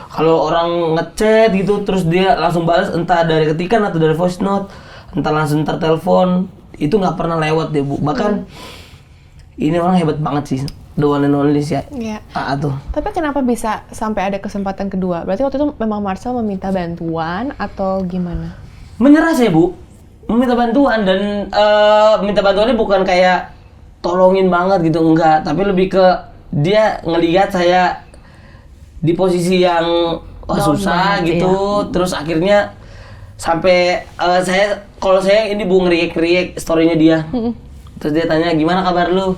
Kalau orang ngechat gitu terus dia langsung balas, entah dari ketikan atau dari voice note, entah langsung tertelepon, itu nggak pernah lewat deh Bu. Bahkan ini orang hebat banget sih, the one and only sih ya. AA tuh. Tapi kenapa bisa sampai ada kesempatan kedua? Berarti waktu itu memang Marcel meminta bantuan atau gimana? Menyerah saya Bu, meminta bantuan. Dan minta bantuannya bukan kayak tolongin banget gitu, enggak. Tapi lebih ke dia ngelihat saya di posisi yang susah banget, gitu. Terus akhirnya sampai kalau saya ini Bu ngeriak story-nya dia. Terus dia tanya, gimana kabar lu?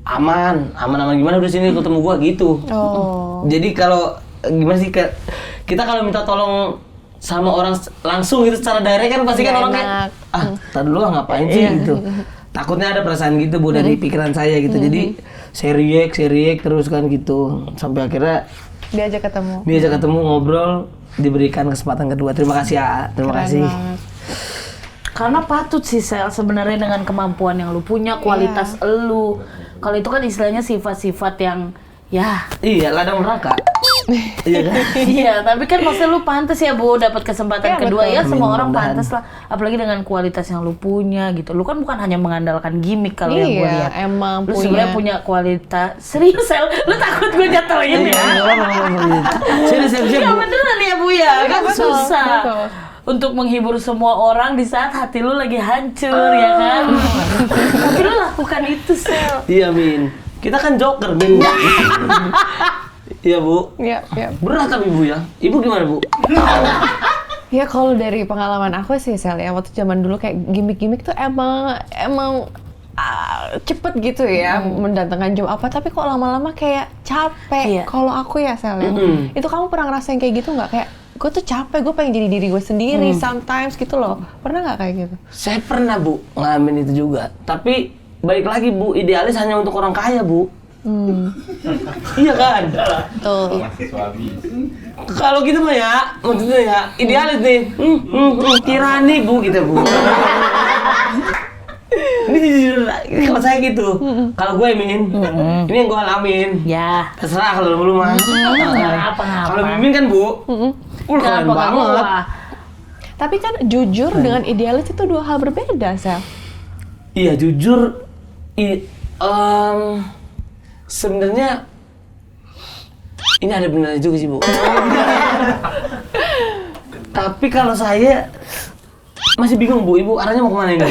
Aman gimana, udah sini ketemu gua gitu. Jadi kalau gimana sih, kita kalau minta tolong sama orang langsung gitu secara direct kan pasti kan orang kayak tar dulu ngapain sih gitu. Takutnya ada perasaan gitu Bu dari pikiran saya gitu. Jadi saya react terus kan gitu. Sampai akhirnya diajak ketemu ngobrol, diberikan kesempatan kedua. Terima kasih ya. Terima kasih. Karena patut sih Sel sebenarnya dengan kemampuan yang lu punya, kualitas lu. Kalau itu kan istilahnya sifat-sifat yang ya iya, ladang neraka. Iya kan? Iya, tapi kan pasti lu pantas ya Bu dapat kesempatan kedua. Betul. Ya semua orang Mudah-mudahan. pantas lah, apalagi dengan kualitas yang lu punya gitu. Lu kan bukan hanya mengandalkan gimmick kalau yang gue lihat. Emang Lu sebenarnya punya kualitas. Serius Sel, lu takut gue jatuhin ya? Siap Ya Bu. beneran ya Bu ya, kan betul, susah. betul. Untuk menghibur semua orang di saat hati lu lagi hancur ya kan. Tapi lu lakukan itu Sel. Iya Min, kita kan joker Min. Iya Bu. Iya. Berat tapi Bu ya. Ibu gimana Bu? Ya kalau dari pengalaman aku sih Sel ya, waktu zaman dulu kayak gimmick-gimmick tuh emang cepet gitu ya mendatangkan job apa, tapi kok lama-lama kayak capek. Iya. Kalau aku ya Sel ya, itu kamu pernah ngerasain kayak gitu nggak? Kayak gue tuh capek, gue pengen jadi diri gue sendiri sometimes gitu loh. Pernah nggak kayak gitu? Saya pernah Bu ngalamin itu juga. Tapi balik lagi Bu, idealis hanya untuk orang kaya Bu. Iya kan? Tuh. Kalau gitu mah ya, maksudnya ya idealis nih. Tirani Bu kita Bu. Ini jujur, kalau saya gitu. Kalau gue Min, ini yang gue alamin. Ya. Terserah kalau lu mah. Ngapa? Kalau Mimin kan Bu, keren banget. Tapi kan jujur dengan idealis itu dua hal berbeda Sel. Iya jujur, sebenarnya ini ada benarnya juga sih Bu. Tapi kalau saya masih bingung Bu, Ibu arahnya mau kemana ini?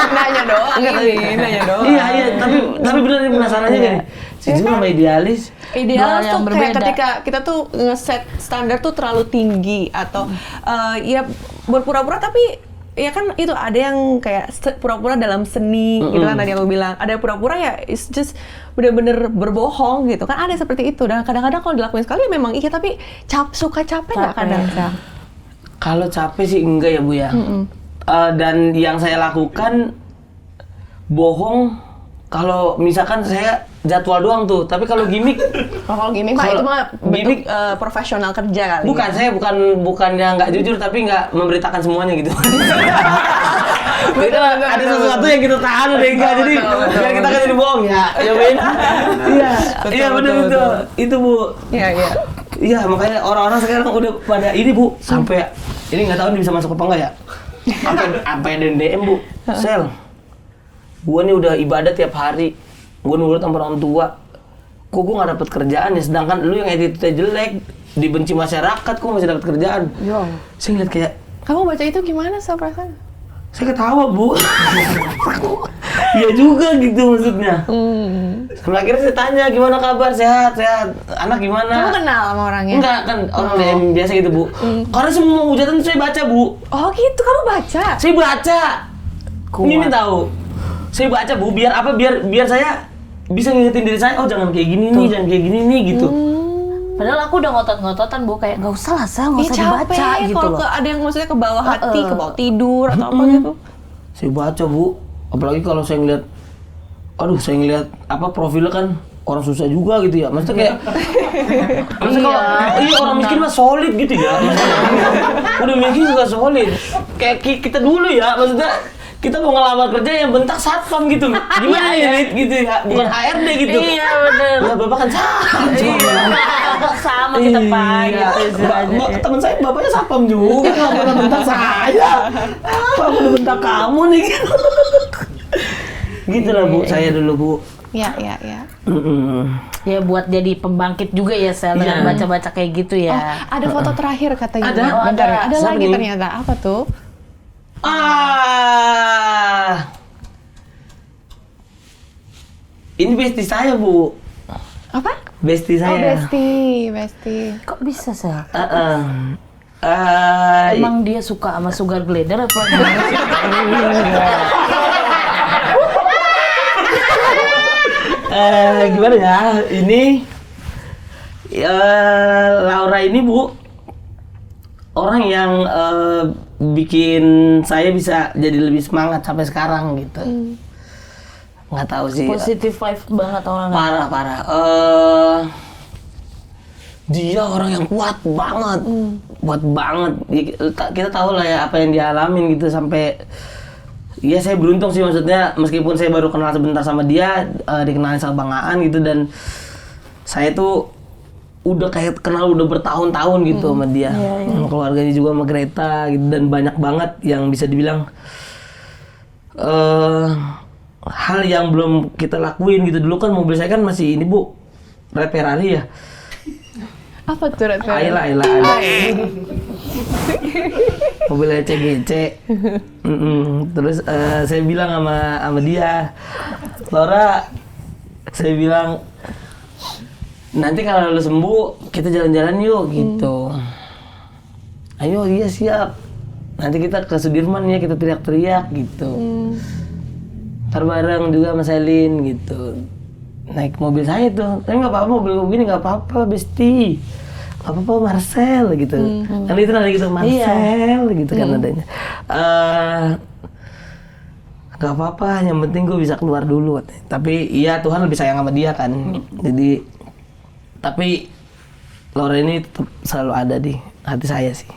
Nanya doang nanya doang. Iya, tapi benar nih penasarannya gini. Jujur sama idealis. Ideal yang tuh kayak berbeda. ketika kita tuh ngeset standar tuh terlalu tinggi atau ya berpura-pura, tapi ya kan itu ada yang kayak pura-pura dalam seni gitu kan tadi aku bilang. Ada pura-pura ya it's just bener-bener berbohong gitu kan, ada seperti itu. Dan kadang-kadang kalau dilakuin sekali ya memang iya, tapi suka capek nggak kadang Sel? Kalau capek sih enggak ya Bu ya. Dan yang saya lakukan bohong kalau misalkan saya jadwal doang tuh. Tapi kalau gimmick, Kalau gimmick mah itu mah gimmick, bentuk profesional kerja kali. bukan, saya bukan yang nggak jujur tapi nggak memberitakan semuanya gitu. Itu ada sesuatu yang kita tahan deh, enggak, jadi biar kita kan jadi bohong ya Min. Iya benar itu Bu. Iya. Iya, makanya orang-orang sekarang udah pada ini Bu, sampai ini nggak tahu ini bisa masuk apa enggak ya. Sampai ada DM Bu, Sel, gua nih udah ibadah tiap hari, gua nurut sama orang tua, kok gua nggak dapet kerjaan ya, sedangkan lu yang attitude-nya jelek, dibenci masyarakat, kok masih dapet kerjaan. Saya ngeliat kayak, Kamu baca itu gimana Sel perasaan? saya ketawa Bu. Iya juga gitu maksudnya. Sampai akhirnya saya tanya, gimana kabar, sehat, anak gimana? Kamu kenal sama orangnya? Enggak, kan orang DM biasa gitu Bu. Karena semua hujatan saya baca Bu. Oh gitu, kamu baca? Saya baca. Mimin tahu. Saya baca Bu, biar apa? Biar saya bisa ngingetin diri saya, oh jangan kayak gini nih, jangan kayak gini nih gitu. Padahal aku udah ngotot-ngototan Bu, kayak nggak usah lah Sel, nggak usah dibaca capek gitu kalau loh. ada yang maksudnya ke bawah hati, ke bawah tidur atau apa gitu. Saya baca Bu, apalagi kalau saya ngeliat, aduh saya ngeliat apa profilnya kan, orang susah juga gitu ya. Maksudnya kayak maksudnya kalau orang miskin mah solid gitu ya. Maksudnya, udah miskin juga solid. Kayak kita dulu ya, maksudnya kita mau ngelamar kerja yang bentak satpam gitu. Gimana ya gitu ya? Bukan HRD gitu. Iya bener. Ya bapak kan satpam. Sama kita Pak gitu istilahnya. Temen saya bapaknya satpam juga, nggak pernah bentak saya. Apa aku udah bentak kamu nih gitu. Gitu lah Bu, saya dulu Bu. Ya. Ya buat jadi pembangkit juga ya Sel, dengan baca-baca kayak gitu Oh, ya. ada foto terakhir katanya. Ada? Oh, bentar, Ada. ada Siapa lagi nih? ternyata. Apa tuh? Ini bestie saya Bu. Apa? Bestie Oh, saya. bestie. Kok bisa Sel? Iya. Emang dia suka sama sugar glider apa? Gimana ya? Ini Laura ini Bu, orang yang bikin saya bisa jadi lebih semangat sampai sekarang gitu. Nggak tahu sih. Positive vibe banget orang. Parah. Dia orang yang kuat banget. Kita tahu lah ya apa yang dia alamin gitu sampai. Ya saya beruntung sih, maksudnya meskipun saya baru kenal sebentar sama dia, dikenalin sama Bang Aan gitu, dan saya tuh udah kayak kenal udah bertahun-tahun gitu sama dia. Sama keluarganya juga, sama Greta gitu, dan banyak banget yang bisa dibilang hal yang belum kita lakuin gitu. Dulu kan mobil saya kan masih ini Bu, Red Ferrari ya. Apa tuh? Ayla. Mobil ECGC. Terus saya bilang sama dia, Laura, saya bilang nanti kalau lu sembuh kita jalan-jalan yuk gitu. Ayo, iya siap. Nanti kita ke Sudirman ya, kita teriak-teriak gitu. Ntar bareng juga sama Selin gitu. Naik mobil saya tuh, tapi nggak apa-apa mobil begini, nggak apa-apa Besti, nggak apa-apa Marcel gitu. Kan itu nanti gitu Marcel gitu kan adanya. Nggak apa-apa, yang penting gue bisa keluar dulu. Tapi iya Tuhan lebih sayang sama dia kan. Jadi tapi Laura ini tetap selalu ada di hati saya sih.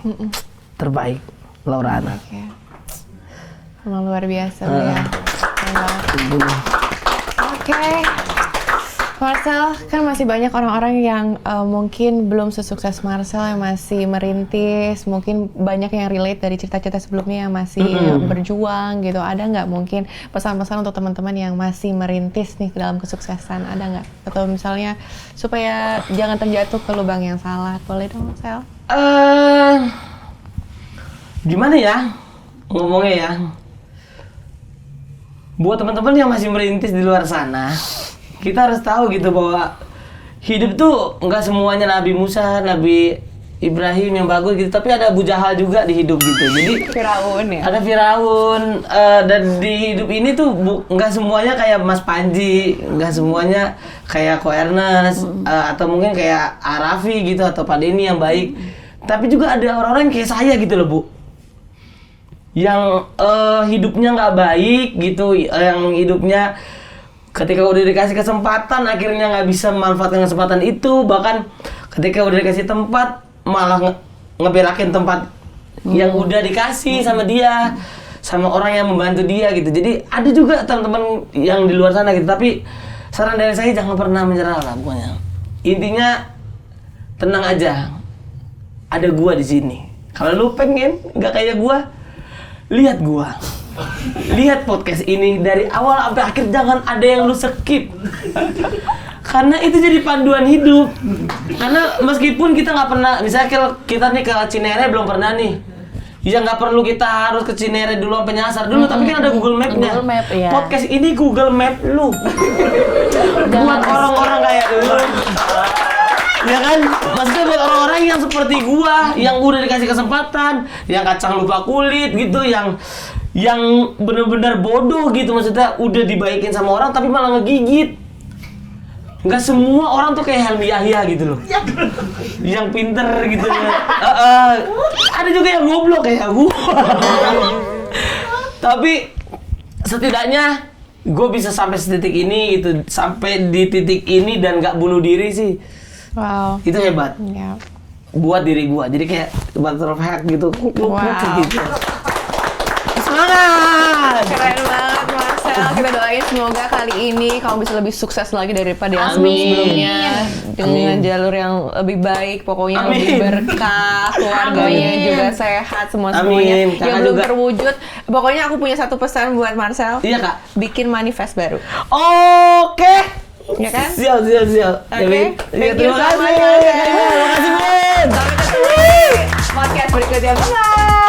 Terbaik Laura Ana. Emang luar biasa ya. Oke. Marcel, kan masih banyak orang-orang yang mungkin belum sesukses Marcel, yang masih merintis, mungkin banyak yang relate dari cerita-cerita sebelumnya yang masih berjuang gitu. Ada nggak mungkin pesan-pesan untuk teman-teman yang masih merintis nih dalam kesuksesan? Ada nggak? Atau misalnya supaya jangan terjatuh ke lubang yang salah. Boleh dong, Marcel? Gimana ya ngomongnya ya? Buat teman-teman yang masih merintis di luar sana, kita harus tahu gitu bahwa hidup tuh nggak semuanya Nabi Musa, Nabi Ibrahim yang bagus gitu, tapi ada Abu Jahal juga di hidup gitu. Jadi Firaun ya? ada Firaun, dan di hidup ini tuh nggak semuanya kayak Mas Panji, nggak semuanya kayak Ko Ernest, atau mungkin kayak Arafi gitu, atau Pak Denny yang baik. Tapi juga ada orang-orang kayak saya gitu loh Bu, yang hidupnya nggak baik gitu, yang hidupnya ketika udah dikasih kesempatan akhirnya nggak bisa memanfaatkan kesempatan itu, bahkan ketika udah dikasih tempat malah ngebelakin tempat yang udah dikasih sama dia, sama orang yang membantu dia gitu. Jadi ada juga teman-teman yang di luar sana gitu, tapi saran dari saya jangan pernah menyerah lah pokoknya. Intinya tenang aja, ada gua di sini. Kalau lu pengen nggak kayak gua, lihat gua. Lihat podcast ini dari awal sampai akhir, jangan ada yang lu skip. Karena itu jadi panduan hidup. Karena meskipun kita nggak pernah, misalnya kita nih ke Cinere belum pernah nih, ya nggak perlu kita harus ke Cinere dulu sampai nyasar dulu, tapi kan ada Google Map-nya. Google Map, ya. Podcast ini Google Map lu. Buat orang-orang kayak dulu. Ya kan, maksudnya buat orang-orang yang seperti gua, yang udah dikasih kesempatan, yang kacang lupa kulit gitu, yang benar-benar bodoh gitu, maksudnya udah dibaikin sama orang tapi malah ngegigit. Nggak semua orang tuh kayak Helmi Yahya gitu loh, yang pinter gitu. Ada juga yang goblok kayak gua. Tapi setidaknya gue bisa sampai setitik ini gitu, sampai di titik ini dan nggak bunuh diri sih, Wow. itu hebat. Ya. Buat diri gue, jadi kayak butterfly gitu, Wow. gitu. Semangat! Keren banget Marcel. Kita doain semoga kali ini kamu bisa lebih sukses lagi daripada yang Amin. sebelumnya dengan jalur yang lebih baik, pokoknya lebih Amin. berkah, keluarganya juga sehat, semuanya Amin. yang Kakak belum juga. terwujud. Pokoknya aku punya satu pesan buat Marcel. Iya kak. Bikin manifest baru. Oke. Ya kan? Siap. Oke. Iya, Thank you terima so kasih. much, Marcel. Terima kasih, Bun. Sampai ketemu di podcast berikutnya. Bye.